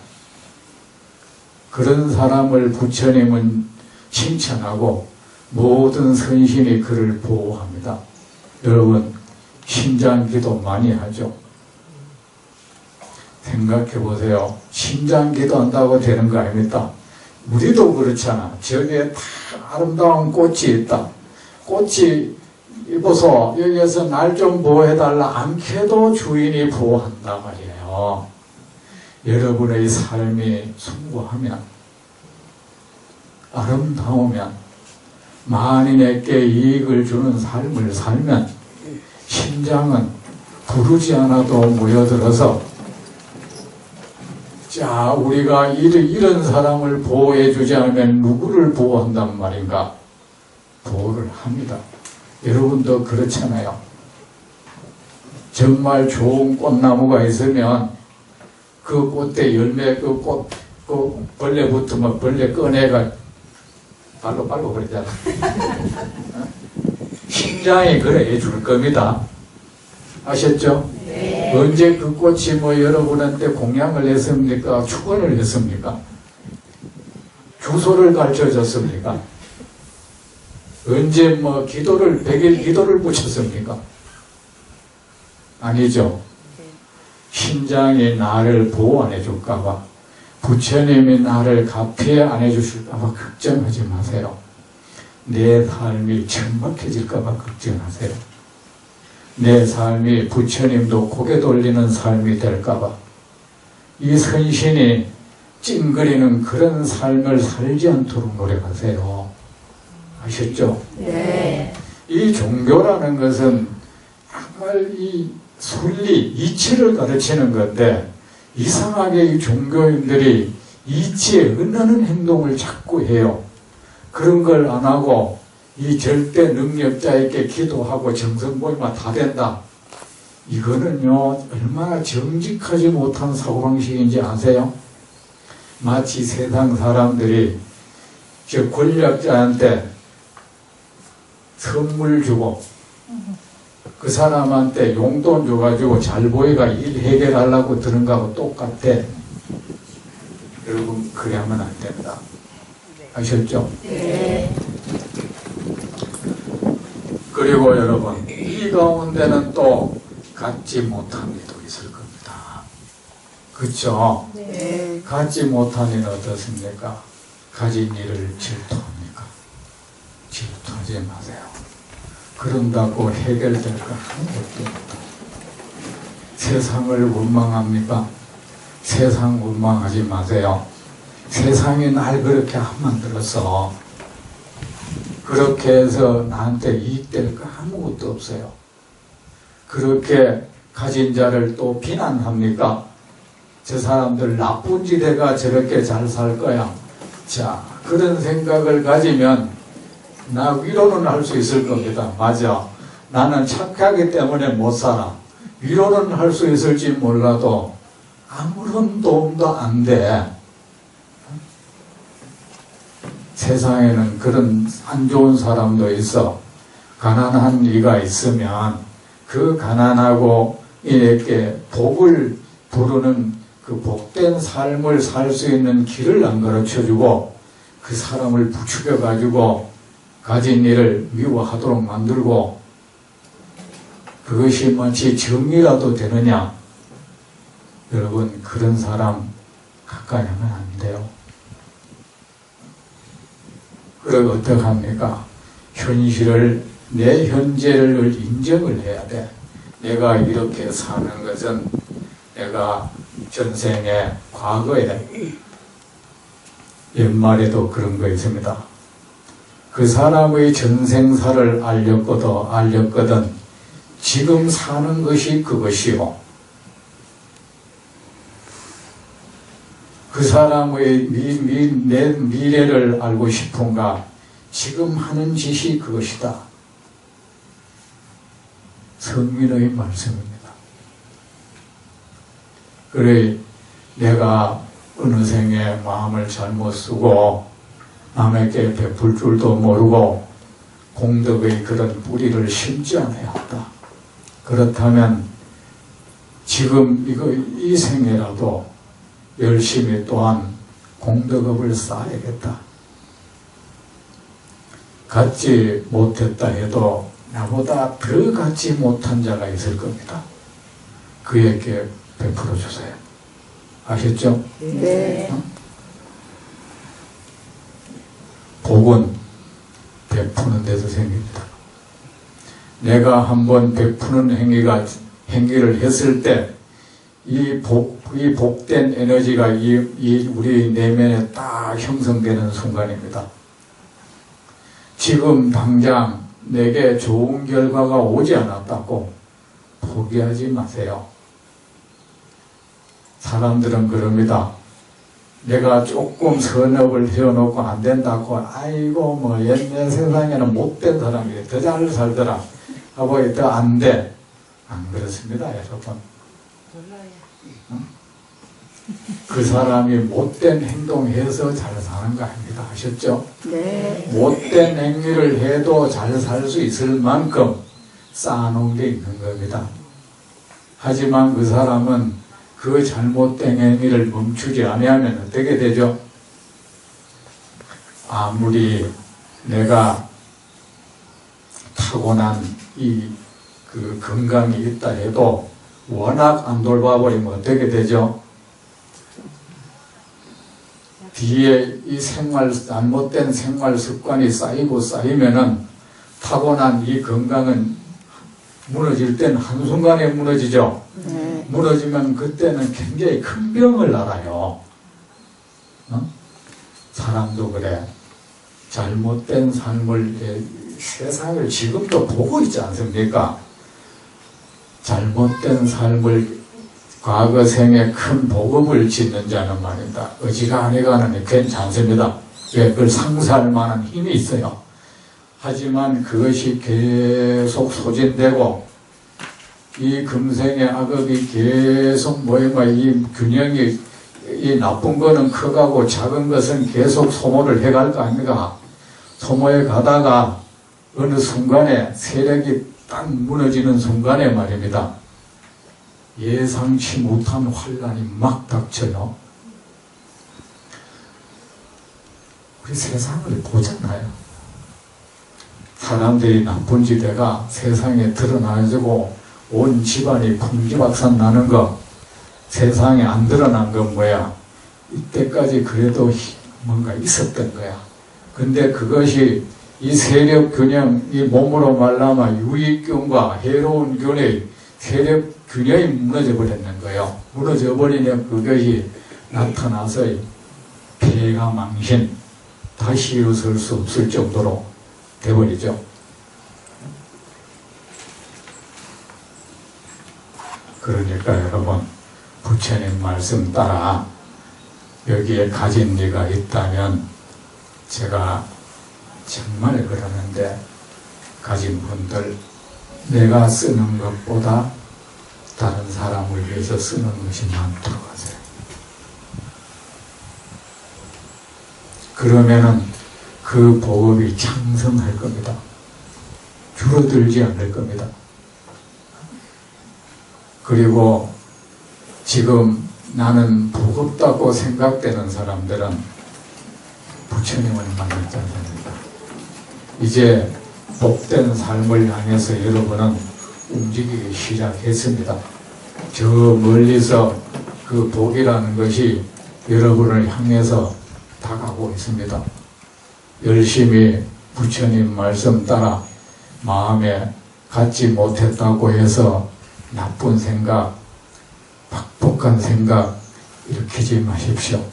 그런 사람을 부처님은 칭찬하고 모든 선신이 그를 보호합니다. 여러분, 심장기도 많이 하죠. 생각해 보세요. 심장기도 한다고 되는 거 아닙니까? 우리도 그렇잖아. 저기에 다 아름다운 꽃이 있다. 꽃이 이보소, 여기에서 날 좀 보호해달라. 않게도 주인이 보호한단 말이에요. 여러분의 삶이 숭고하면, 아름다우면, 만인에게 이익을 주는 삶을 살면 심장은 부르지 않아도 모여들어서 자, 우리가 이런 사람을 보호해주지 않으면 누구를 보호한단 말인가? 보호를 합니다. 여러분도 그렇잖아요. 정말 좋은 꽃나무가 있으면 그 꽃에 열매, 그 벌레 붙으면 벌레 꺼내가 발로 버리잖아. 심장이 그래 해줄 겁니다. 아셨죠? 네. 언제 그 꽃이 뭐 여러분한테 공양을 했습니까? 축원을 했습니까? 주소를 가르쳐 줬습니까? 언제 뭐 기도를, 100일 기도를 붙였습니까? 아니죠. 심장이 나를 보호 안 해줄까봐, 부처님이 나를 가피해 안 해주실까봐 걱정하지 마세요. 내 삶이 천박해질까봐 걱정하세요. 내 삶이 부처님도 고개 돌리는 삶이 될까봐, 이 선신이 찡그리는 그런 삶을 살지 않도록 노력하세요. 아셨죠? 네. 이 종교라는 것은 정말 이 순리, 이치를 가르치는 건데, 이상하게 이 종교인들이 이치에 은하는 행동을 자꾸 해요. 그런 걸 안 하고 이 절대 능력자에게 기도하고 정성 모이면 다 된다. 이거는요, 얼마나 정직하지 못한 사고방식인지 아세요? 마치 세상 사람들이 저 권력자한테 선물 주고 그 사람한테 용돈 줘가지고 잘 보이가 일 해결하려고 드는 거하고 똑같아. 여러분, 그래 하면 안 된다. 아셨죠? 네. 그리고 여러분, 이 가운데는 또 갖지 못한 이도 있을 겁니다. 그렇죠? 네. 갖지 못한 이는 어떻습니까? 가진 일을 질투합니까? 질투하지 마세요. 그런다고 해결될까? 아무것도 없다. 세상을 원망합니까? 세상 원망하지 마세요. 세상이 날 그렇게 만들었어. 그렇게 해서 나한테 이익될 거 아무것도 없어요. 그렇게 가진 자를 또 비난합니까? 저 사람들 나쁜 짓에가 저렇게 잘 살 거야. 자, 그런 생각을 가지면 나 위로는 할 수 있을 겁니다. 맞아. 나는 착하기 때문에 못 살아. 위로는 할 수 있을지 몰라도 아무런 도움도 안 돼. 세상에는 그런 안 좋은 사람도 있어. 가난한 이가 있으면 그 가난하고 이에게 복을 부르는 그 복된 삶을 살 수 있는 길을 안 가르쳐주고 그 사람을 부추겨가지고 가진 일을 미워하도록 만들고, 그것이 마치 정의라도 되느냐? 여러분, 그런 사람 가까이 하면 안 돼요. 그리고 어떻게 합니까? 현실을, 내 현재를 인정을 해야 돼. 내가 이렇게 사는 것은 내가 전생에, 과거에, 연말에도 그런 거 있습니다. 그 사람의 전생사를 알렸거든 지금 사는 것이 그것이요. 그 사람의 내 미래를 알고 싶은가? 지금 하는 짓이 그것이다. 성민의 말씀입니다. 그래, 내가 어느 생에 마음을 잘못 쓰고 남에게 베풀 줄도 모르고 공덕의 그런 뿌리를 심지 않아야 한다. 그렇다면 지금 이 생에라도 열심히 또한 공덕업을 쌓아야겠다. 갖지 못했다 해도 나보다 더 갖지 못한 자가 있을 겁니다. 그에게 베풀어 주세요. 아셨죠? 네. 복은 베푸는 데서 생깁니다. 내가 한번 베푸는 행위를 했을 때 이 복된 에너지가 우리 내면에 딱 형성되는 순간입니다. 지금 당장 내게 좋은 결과가 오지 않았다고 포기하지 마세요. 사람들은 그럽니다. 내가 조금 선업을 해놓고 안 된다고 아이고 뭐 옛날 세상에는 못된 사람이 더 잘 살더라 하고 더 안 돼. 안 그렇습니다 여러분. 몰라요. 그 사람이 못된 행동해서 잘 사는 거 아닙니다. 아셨죠? 네. 못된 행위를 해도 잘 살 수 있을 만큼 쌓아놓은 게 있는 겁니다. 하지만 그 사람은 그 잘못된 행위를 멈추지 않으면 어떻게 되죠? 아무리 내가 타고난 그 건강이 있다 해도 워낙 안 돌봐버리면 어떻게 되죠? 뒤에 이 잘못된 생활 습관이 쌓이고 쌓이면은 타고난 이 건강은 무너질 땐 한순간에 무너지죠. 네. 무너지면 그때는 굉장히 큰 병을 앓아요. 사람도 그래. 잘못된 삶을, 세상을 지금도 보고 있지 않습니까? 잘못된 삶을 과거 생에 큰 복업을 짓는 자는 말입니다. 어지간해가는 괜찮습니다. 왜? 그걸 상쇄할 만한 힘이 있어요. 하지만 그것이 계속 소진되고 이 금생의 악업이 계속 이 균형이 이 나쁜 거는 커가고 작은 것은 계속 소모를 해갈 거 아닙니까? 소모해 가다가 어느 순간에 세력이 딱 무너지는 순간에 말입니다. 예상치 못한 환란이 막 닥쳐요. 우리 세상을 보잖아요. 사람들이 나쁜 짓에가 세상에 드러나지고 온 집안이 풍지박산 나는 거, 세상에 안 드러난 건 뭐야? 이때까지 그래도 뭔가 있었던 거야. 근데 그것이 이 세력 균형, 이 몸으로 말하면 유익균과 해로운 균의 세력 균형이 무너져 버렸는 거예요. 무너져 버리면 그것이 나타나서 폐가 망신, 다시 일어설 수 없을 정도로 돼버리죠. 그러니까 여러분, 부처님 말씀 따라 여기에 가진 리가 있다면 제가 정말 그러는데 가진 분들 내가 쓰는 것보다 다른 사람을 위해서 쓰는 것이 많도록 하세요. 그러면은 그 보업이 창성할 겁니다. 줄어들지 않을 겁니다. 그리고 지금 나는 버겁다고 생각되는 사람들은 부처님을 만났지 않습니까? 이제 복된 삶을 향해서 여러분은 움직이기 시작했습니다. 저 멀리서 그 복이라는 것이 여러분을 향해서 다가오고 있습니다. 열심히 부처님 말씀 따라 마음에 갖지 못했다고 해서 나쁜 생각, 박복한 생각 일으키지 마십시오.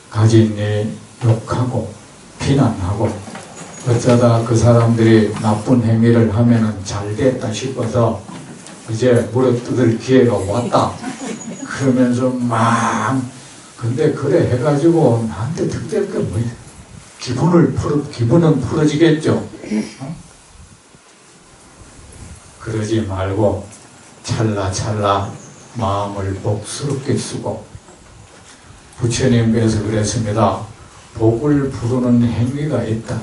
가진 일 욕하고 비난하고 어쩌다 그 사람들이 나쁜 행위를 하면은 잘 됐다 싶어서 이제 물어뜯을 기회가 왔다 그러면서 막 근데 그래 해가지고 나한테 득될 게 뭐야? 기분은 풀어지겠죠. 그러지 말고 찰나찰나 마음을 복스럽게 쓰고 부처님께서 그랬습니다. 복을 부르는 행위가 있다.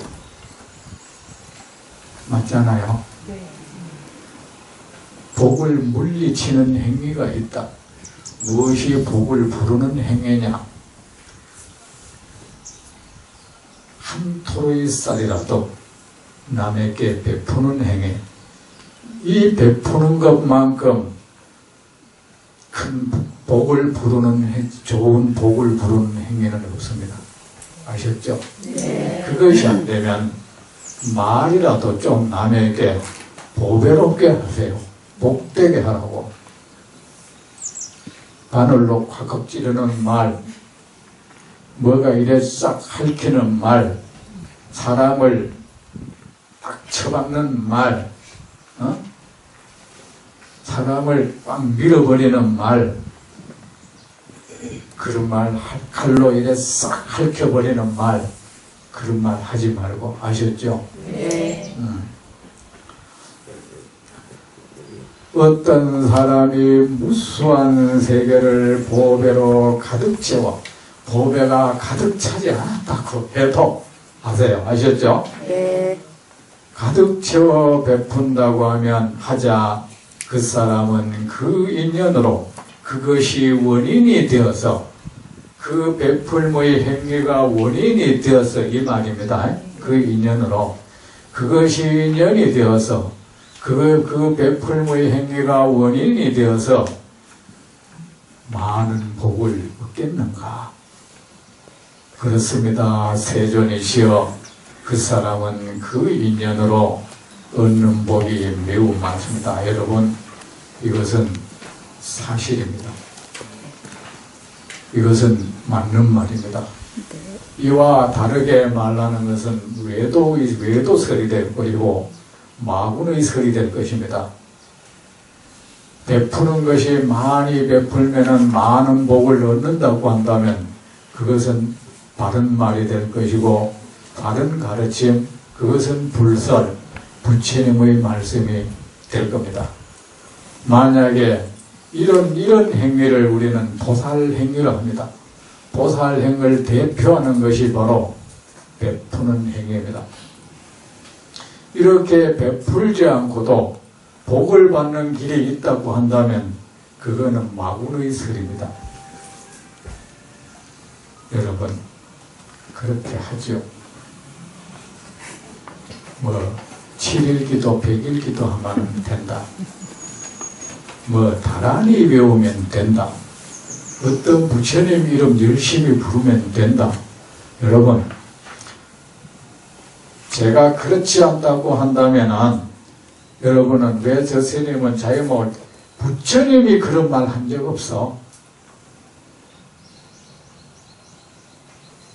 맞잖아요. 복을 물리치는 행위가 있다. 무엇이 복을 부르는 행위냐? 한 토로의 쌀이라도 남에게 베푸는 행위. 이 베푸는 것만큼 큰 복을 부르는, 좋은 복을 부르는 행위는 없습니다. 아셨죠? 네. 그것이 안 되면 말이라도 좀 남에게 보배롭게 하세요. 복되게 하라고. 바늘로 콱콱 찌르는 말, 뭐가 이래 싹 핥히는 말, 사람을 딱 쳐박는 말, 사람을 꽉 밀어버리는 말, 그런 말 칼로 이래 싹 핥혀버리는 말, 그런 말 하지 말고. 아셨죠? 네. 어떤 사람이 무수한 세계를 보배로 가득 채워 보배가 가득 차지 않았다고 해도 아세요? 아셨죠? 네. 가득 채워 베푼다고 하면 하자, 그 사람은 그 인연으로 그것이 원인이 되어서, 그 베풀모의 행위가 원인이 되어서, 이 말입니다. 그 인연으로 그것이 인연이 되어서, 그 베풀모의 행위가 원인이 되어서 많은 복을 얻겠는가? 그렇습니다. 세존이시여, 그 사람은 그 인연으로 얻는 복이 매우 많습니다. 여러분, 이것은 사실입니다. 이것은 맞는 말입니다. 이와 다르게 말하는 것은 외도설이 될 것이고 마군의 설이 될 것입니다. 베푸는 것이 많이 베풀면은 많은 복을 얻는다고 한다면 그것은 바른 말이 될 것이고, 바른 가르침, 그것은 불설, 부처님의 말씀이 될 겁니다. 만약에 이런 행위를 우리는 보살 행위로 합니다. 보살 행위를 대표하는 것이 바로 베푸는 행위입니다. 이렇게 베풀지 않고도 복을 받는 길이 있다고 한다면 그거는 마군의 설입니다. 여러분, 그렇게 하죠. 7일기도 100일기도 하면 된다. 다란히 외우면 된다. 어떤 부처님 이름 열심히 부르면 된다. 여러분, 제가 그렇지 않다고 한다면 여러분은 왜 저 스님은 자기 부처님이 그런 말 한 적 없어?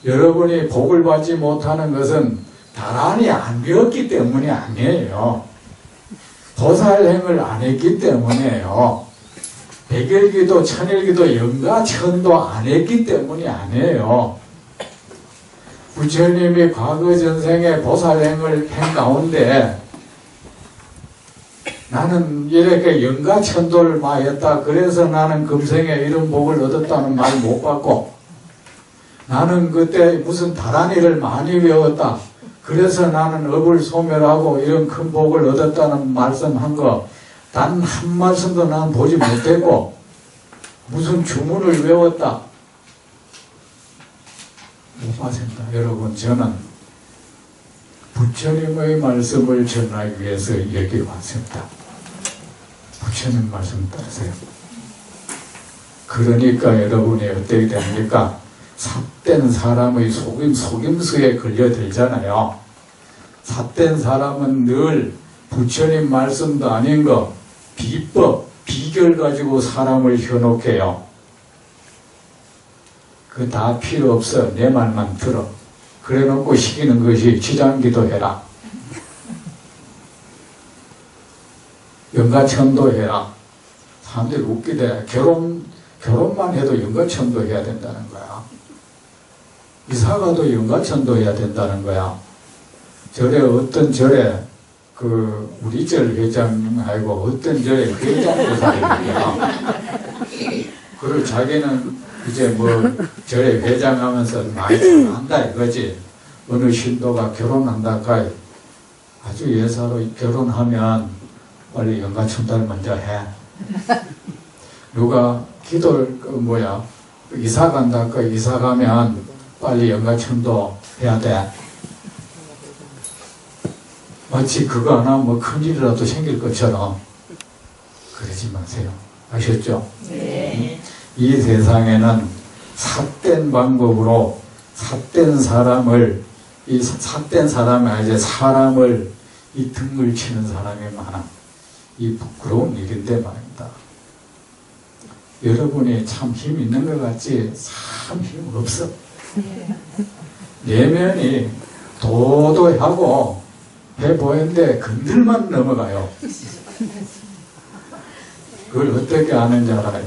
여러분이 복을 받지 못하는 것은 다란히 안 배웠기 때문이 아니에요. 보살행을 안 했기 때문이에요. 백일기도 천일기도 영가천도 안 했기 때문이 아니에요. 부처님이 과거 전생에 보살행을 한 가운데 나는 이렇게 영가천도를 많이 했다, 그래서 나는 금생에 이런 복을 얻었다는 말 못 받고, 나는 그때 무슨 다란이를 많이 외웠다, 그래서 나는 업을 소멸하고 이런 큰 복을 얻었다는 말씀한 거 단 한 말씀도 나는 보지 못했고, 무슨 주문을 외웠다 못 봤습니다. 여러분, 저는 부처님의 말씀을 전하기 위해서 여기 왔습니다. 부처님 말씀 따르세요. 그러니까 여러분이 어떻게 됩니까? 삿된 사람의 속임수에 걸려들잖아요. 삿된 사람은 늘 부처님 말씀도 아닌 거 비법, 비결 가지고 사람을 현혹해요. 그거 다 필요 없어. 내 말만 들어. 그래 놓고 시키는 것이 지장기도 해라, 영가천도 해라. 사람들이 웃기대. 결혼만 해도 영가천도 해야 된다는 거야. 이사가도 영가천도 해야 된다는 거야. 어떤 절에 우리 절 회장하고 어떤 절에 회장도 살입니다. 그리고 자기는 이제 절에 회장하면서 많이 잘한다 이거지. 어느 신도가 결혼한다가 아주 예사로 결혼하면 빨리 영가천도를 먼저 해. 누가 기도를 이사 간다가 이사 가면 빨리 영가천도 해야 돼. 마치 그거 안 하면 큰일이라도 생길 것처럼 그러지 마세요. 아셨죠? 네. 이 세상에는 삿된 방법으로 삿된 사람을 사람을 이 등을 치는 사람이 많아. 이 부끄러운 일인데 말입니다. 여러분이 참 힘 있는 것 같지 참 힘 없어. 내면이 도도하고 해 보이는데 건들만 넘어가요. 그걸 어떻게 아는지 알아요.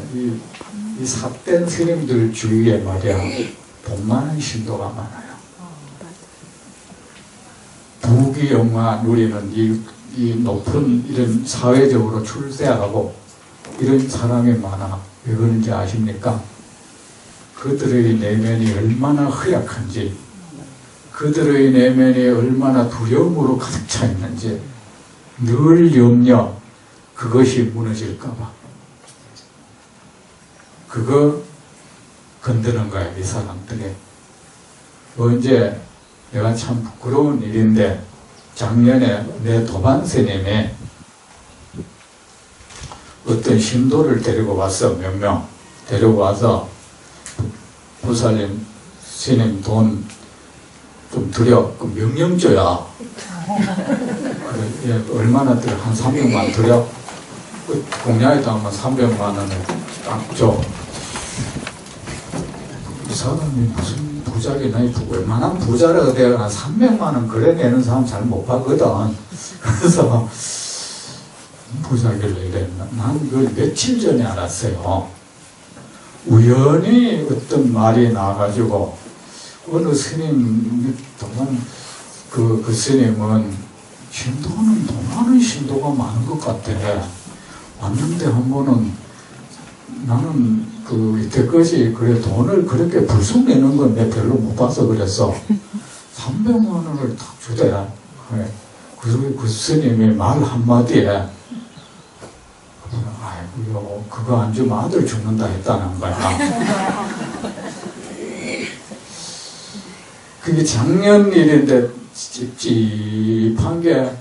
이 삿된 스님들 주위에 말이야 돈 많은 신도가 많아요. 부귀영화 누리는 이 높은 이런 사회적으로 출세하고 이런 사람이 많아. 왜 그런지 아십니까? 그들의 내면이 얼마나 허약한지, 그들의 내면이 얼마나 두려움으로 가득 차 있는지 늘 염려, 그것이 무너질까봐. 그거 건드는 거야, 이 사람들이. 언제 내가 참 부끄러운 일인데 작년에 내 도반 스님이 어떤 신도를 데리고 왔어. 몇 명 데리고 와서 부살님 스님 돈 좀 드려. 그 명령줘야. 그래, 얼마나 드려? 한 300만 드려. 그 공양에다 하면 300만 원을 딱 줘. 이 사람이 무슨 부자기나 웬만한 부자라고 내가 300만 원 그래 내는 사람 잘 못 봤거든. 그래서 부자길래 이랬나. 난 그걸 며칠 전에 알았어요. 우연히 어떤 말이 나와가지고 어느 스님 동안 그 스님은 신도는 돈 많은 신도가 많은 것 같아. 왔는데 한 번은 나는 그 이때까지 그래 돈을 그렇게 불쑥 내는 건 내 별로 못 봐서 그랬어. 300만 원을 딱 주대. 그 스님이 말 한마디에 아이고요 그거 안 주면 아들 죽는다 했다는 거야. 그게 작년 일인데 찝찝한 게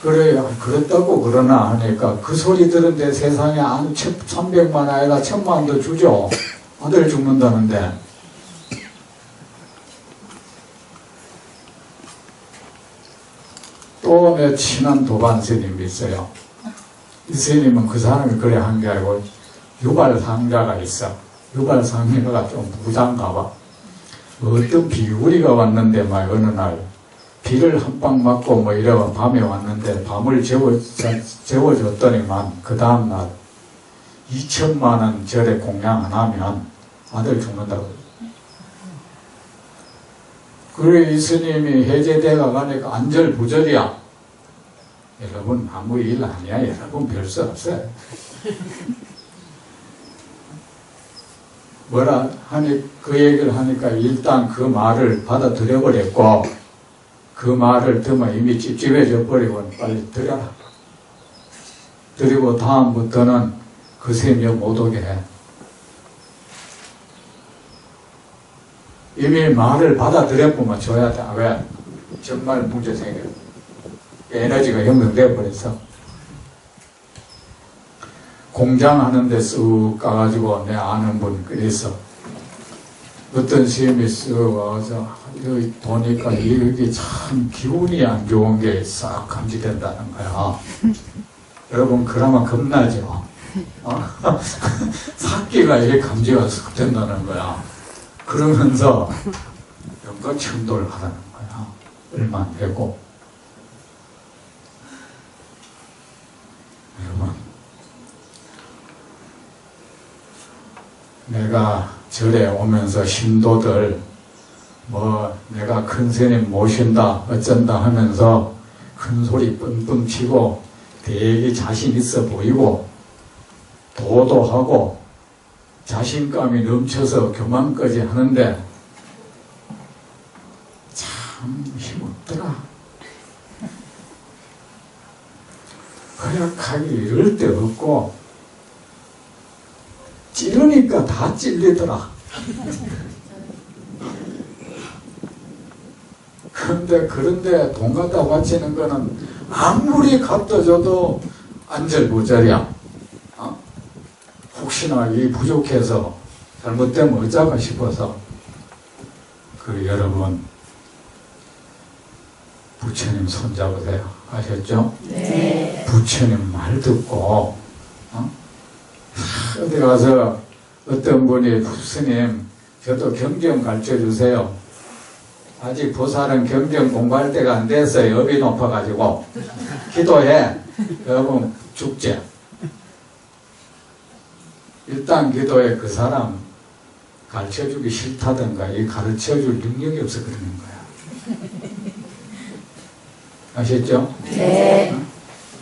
그래, 그랬다고 그러나 하니까 그 소리 들은데 세상에 한 300만 아니라 1000만 더 주죠. 아들 죽는다는데. 또 내 친한 도반 스님이 있어요. 이 스님은 그 사람이 그래 한 게 아니고 유발상자가 있어. 유발상자가 좀 부자인가 봐. 어떤 비구리가 왔는데 막 어느 날 비를 한 방 맞고 뭐 이러고 밤에 왔는데 밤을 재워줬더니만 그 다음날 2천만 원 절에 공양 안 하면 아들 죽는다고. 그래 이 스님이 해제대가 가니까 안절부절이야. 여러분 아무 일 아니야. 여러분 별 수 없어요. 뭐라 하니 그 얘기를 하니까 일단 그 말을 받아들여 버렸고 그 말을 들으면 이미 찝찝해져 버리고 빨리 드려라. 그리고 다음부터는 그 셈이 못 오게 해. 이미 말을 받아들였구만 줘야 돼. 왜? 정말 문제 생겨. 에너지가 연결돼 버렸어. 공장 하는데 쑥 가가지고 내 아는 분 그랬어. 어떤 스님이 쑥 와서 여기 보니까 여기 참 기운이 안 좋은 게 싹 감지된다는 거야. 여러분 그러면 겁나죠. 사기가 이렇게 감지가 싹 된다는 거야. 그러면서 뭔가 천도를 하라는 거야. 얼마 안 되고. 여러분 내가 절에 오면서 신도들 뭐 내가 큰 스님 모신다 어쩐다 하면서 큰 소리 뻥뻥 치고 되게 자신 있어 보이고 도도하고 자신감이 넘쳐서 교만까지 하는데 참 힘없더라. 허약하기 이럴 데 없고 찌르니까 다 찔리더라. 그런데 돈 갖다 바치는 거는 아무리 갖다 줘도 안절부절이야. 혹시나 이 부족해서 잘못되면 어쩌까 싶어서. 그 여러분 부처님 손잡으세요. 아셨죠? 네. 부처님 말 듣고 어디 가서 어떤 분이 스님 저도 경전 가르쳐 주세요. 아직 보살은 경전 공부할 때가 안 됐어요. 업이 높아가지고. 기도해. 여러분 죽지. 일단 기도해. 그 사람 가르쳐주기 싫다던가 이 가르쳐줄 능력이 없어 그러는 거야. 아셨죠? 네.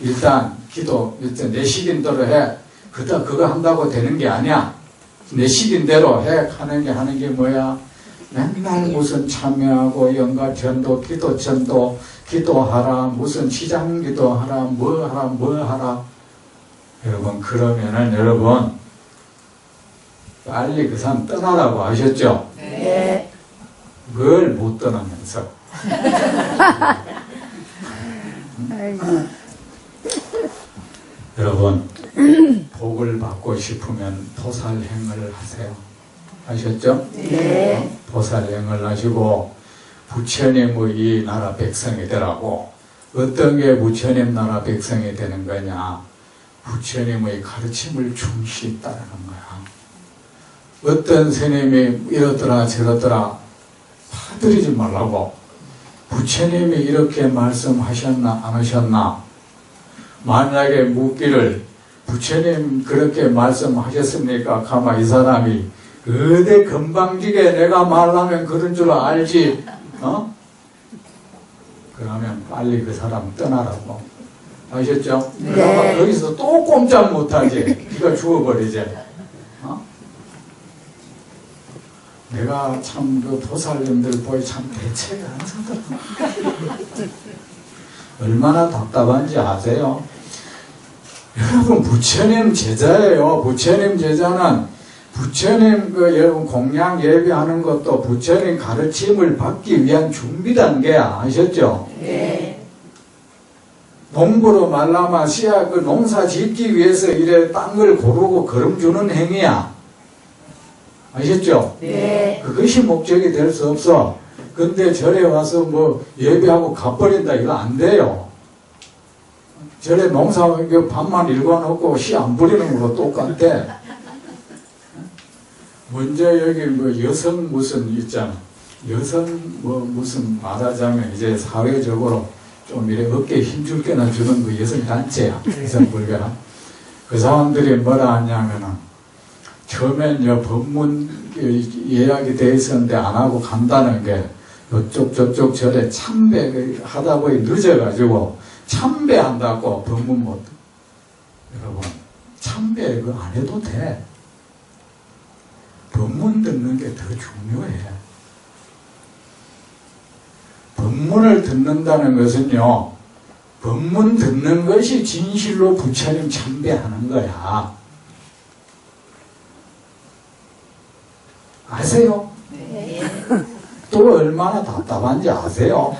일단 기도 일단 내 시긴대로 해. 그거 한다고 되는 게 아니야. 내 시긴대로 해. 하는 게 뭐야? 맨날 무슨 참여하고 영가 전도, 기도 전도, 기도하라, 무슨 시장 기도하라, 뭐 하라. 여러분, 그러면은 여러분, 빨리 그 사람 떠나라고 하셨죠? 네. 뭘 못 떠나면서. 여러분, 복을 받고 싶으면 보살행을 하세요. 아셨죠? 네. 보살행을 하시고 부처님의 이 나라 백성이 되라고. 어떤 게 부처님 나라 백성이 되는 거냐? 부처님의 가르침을 충실히 따르는 거야. 어떤 스님이 이러더라 저러더라 파들이지 말라고. 부처님이 이렇게 말씀하셨나 안 하셨나? 만약에 묻기를 부처님 그렇게 말씀하셨습니까? 가만 이 사람이 어디 건방지게 내가 말하면 그런 줄 알지? 그러면 빨리 그 사람 떠나라고. 아셨죠? 네. 그러면 거기서 또 꼼짝 못하지. 네가 죽어버리지. 내가 참 그 보살님들 보이 참 대책을 안 서더라. 얼마나 답답한지 아세요? 여러분 부처님 제자예요. 부처님 제자는 부처님 여러분 공양 예배하는 것도 부처님 가르침을 받기 위한 준비 단계야. 아셨죠? 네. 농부로 말라마 씨야 그 농사 짓기 위해서 이래 땅을 고르고 거름 주는 행위야. 아셨죠? 네. 그것이 목적이 될 수 없어. 근데 절에 와서 뭐 예배하고 가버린다 이거 안 돼요. 절에 농사 밥만 일궈놓고 씨 안 부리는 거로 똑같대. 먼저 여기 뭐 여성 무슨 있잖아. 여성 뭐 무슨 말하자면 이제 사회적으로 좀 이래 어깨에 힘줄 게나 주는 그 여성 단체야. 여성 불교는. 그 사람들이 뭐라 하냐면은 처음엔 법문 예약이 돼 있었는데 안 하고 간다는 게 이쪽 저쪽 절에 참배 하다 보니 늦어가지고 참배한다고 법문 못. 여러분 참배 그거 안 해도 돼. 법문 듣는 게 더 중요해. 법문을 듣는다는 것은요, 법문 듣는 것이 진실로 부처님 참배하는 거야. 아세요? 네. 또 얼마나 답답한지 아세요?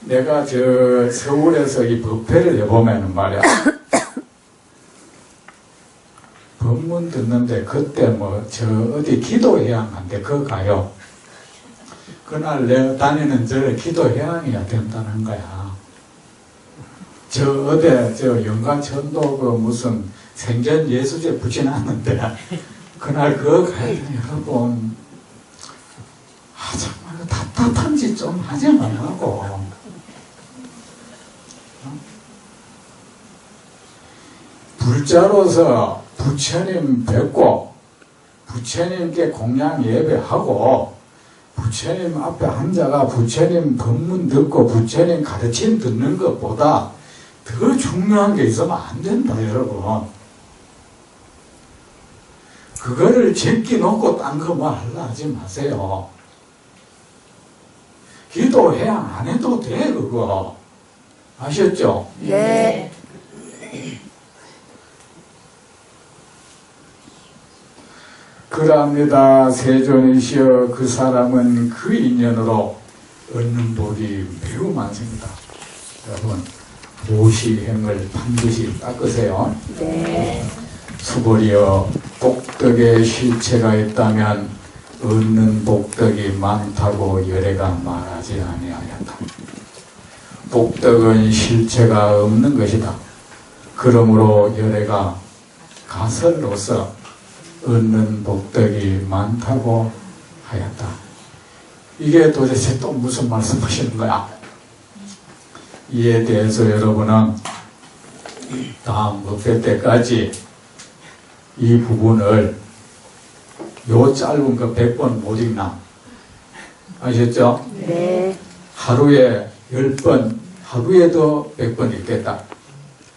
내가 저 서울에서 이 법회를 해보면은 말이야. 법문 듣는데 그때 뭐 저 어디 기도회양한데 그거 가요. 그날 내가 다니는 절에 기도회양이야 된다는 거야. 저 어디 저 영가천도 그 무슨 생전 예수제 붙여놨는데 그날 그거 가야 돼. 여러분 정말 답답한 짓 좀 하지 말라고. 불자로서 부처님 뵙고 부처님께 공양 예배하고 부처님 앞에 앉아가 부처님 법문 듣고 부처님 가르침 듣는 것보다 더 중요한 게 있으면 안 된다 여러분. 그거를 제끼놓고 딴 거 뭐 하려 하지 마세요. 기도해야 안 해도 돼 그거. 아셨죠? 네. 그러합니다. 세존이시여 그 사람은 그 인연으로 얻는 복이 매우 많습니다. 여러분 보시행을 반드시 닦으세요. 네. 수보리여 복덕의 실체가 있다면 얻는 복덕이 많다고 열애가 말하지 아니하였다. 복덕은 실체가 없는 것이다. 그러므로 열애가 가설로서 얻는 복덕이 많다고 하였다. 이게 도대체 또 무슨 말씀하시는 거야? 이에 대해서 여러분은 다음 법회 때까지 이 부분을 요 짧은 거 100번 못 읽나? 아셨죠? 네. 하루에 10번, 하루에도 100번 읽겠다.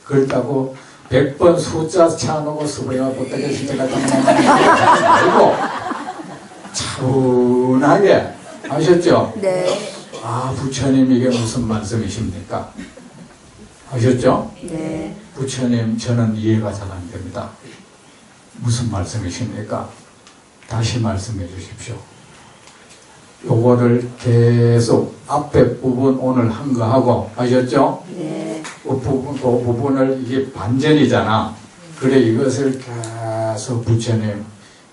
그렇다고 100번 숫자 차놓고 수고해갖고 어떻게 진짜가 말고 차분하게 아셨죠? 네. 아, 부처님 이게 무슨 말씀이십니까? 아셨죠? 네. 부처님 저는 이해가 잘 안 됩니다. 무슨 말씀이십니까? 다시 말씀해 주십시오. 요거를 계속 앞에 부분 오늘 한 거 하고 아셨죠? 네. 그 부분을 이게 반전이잖아. 그래 이것을 계속 부처님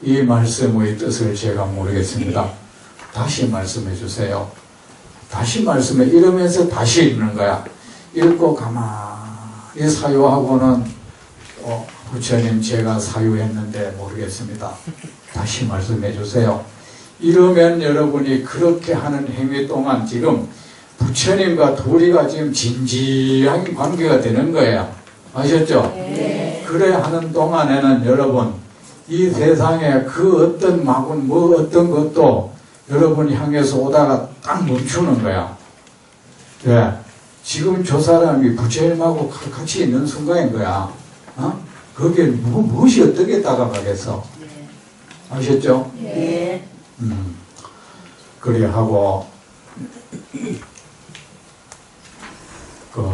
이 말씀의 뜻을 제가 모르겠습니다. 다시 말씀해 주세요. 다시 말씀해 이러면서 다시 읽는 거야. 읽고 가만히 사유하고는 부처님 제가 사유했는데 모르겠습니다. 다시 말씀해 주세요. 이러면 여러분이 그렇게 하는 행위 동안 지금 부처님과 둘이가 지금 진지한 관계가 되는 거예요. 아셨죠? 네. 그래 하는 동안에는 여러분 이 세상에 그 어떤 막은 뭐 어떤 것도 여러분이 향해서 오다가 딱 멈추는 거야. 왜? 지금 저 사람이 부처님하고 같이 있는 순간인 거야. 거기에 무엇이 어떻게 다가가겠어? 아셨죠? 네. 그래 하고 그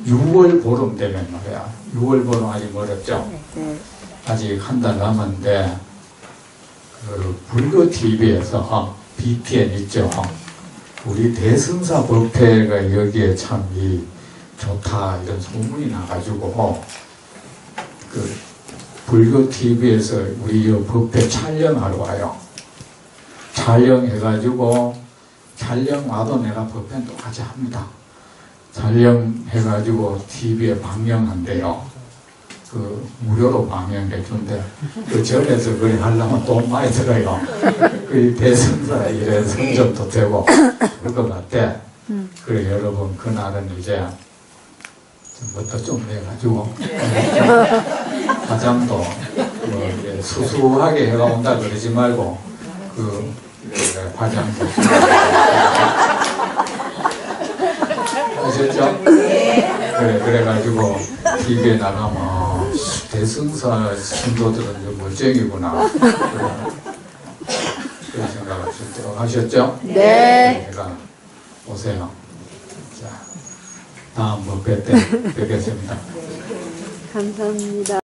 6월 보름 되면 말이야. 6월 보름 아직 멀었죠? 네. 아직 한 달 남았는데 그 불교 TV에서 BTN 있죠. 우리 대승사 법회가 여기에 참 좋다 이런 소문이 나가지고 그 불교 TV에서 우리 이 법회 촬영하러 와요. 촬영해가지고 촬영 와도 내가 법회는 똑같이 합니다. 촬영해가지고 TV에 방영한대요. 그 무료로 방영해 준대. 그 전에서 그래 하려면 돈 많이 들어요. 그 대승사 이래 성전도 되고 그럴 것 같아. 그래 여러분 그날은 이제 뭐또 좀 내가지고 화장도 뭐 이제 수수하게 해가 온다 그러지 말고 그 화장도 아셨죠? 그래가지고 TV에 나가면 대승사 신도들은 좀 멀쩡이구나 그런 생각을 좀 들어 하셨죠? 네. 제가 오세요. 자, 다음 법회 때 뵙겠습니다. 감사합니다.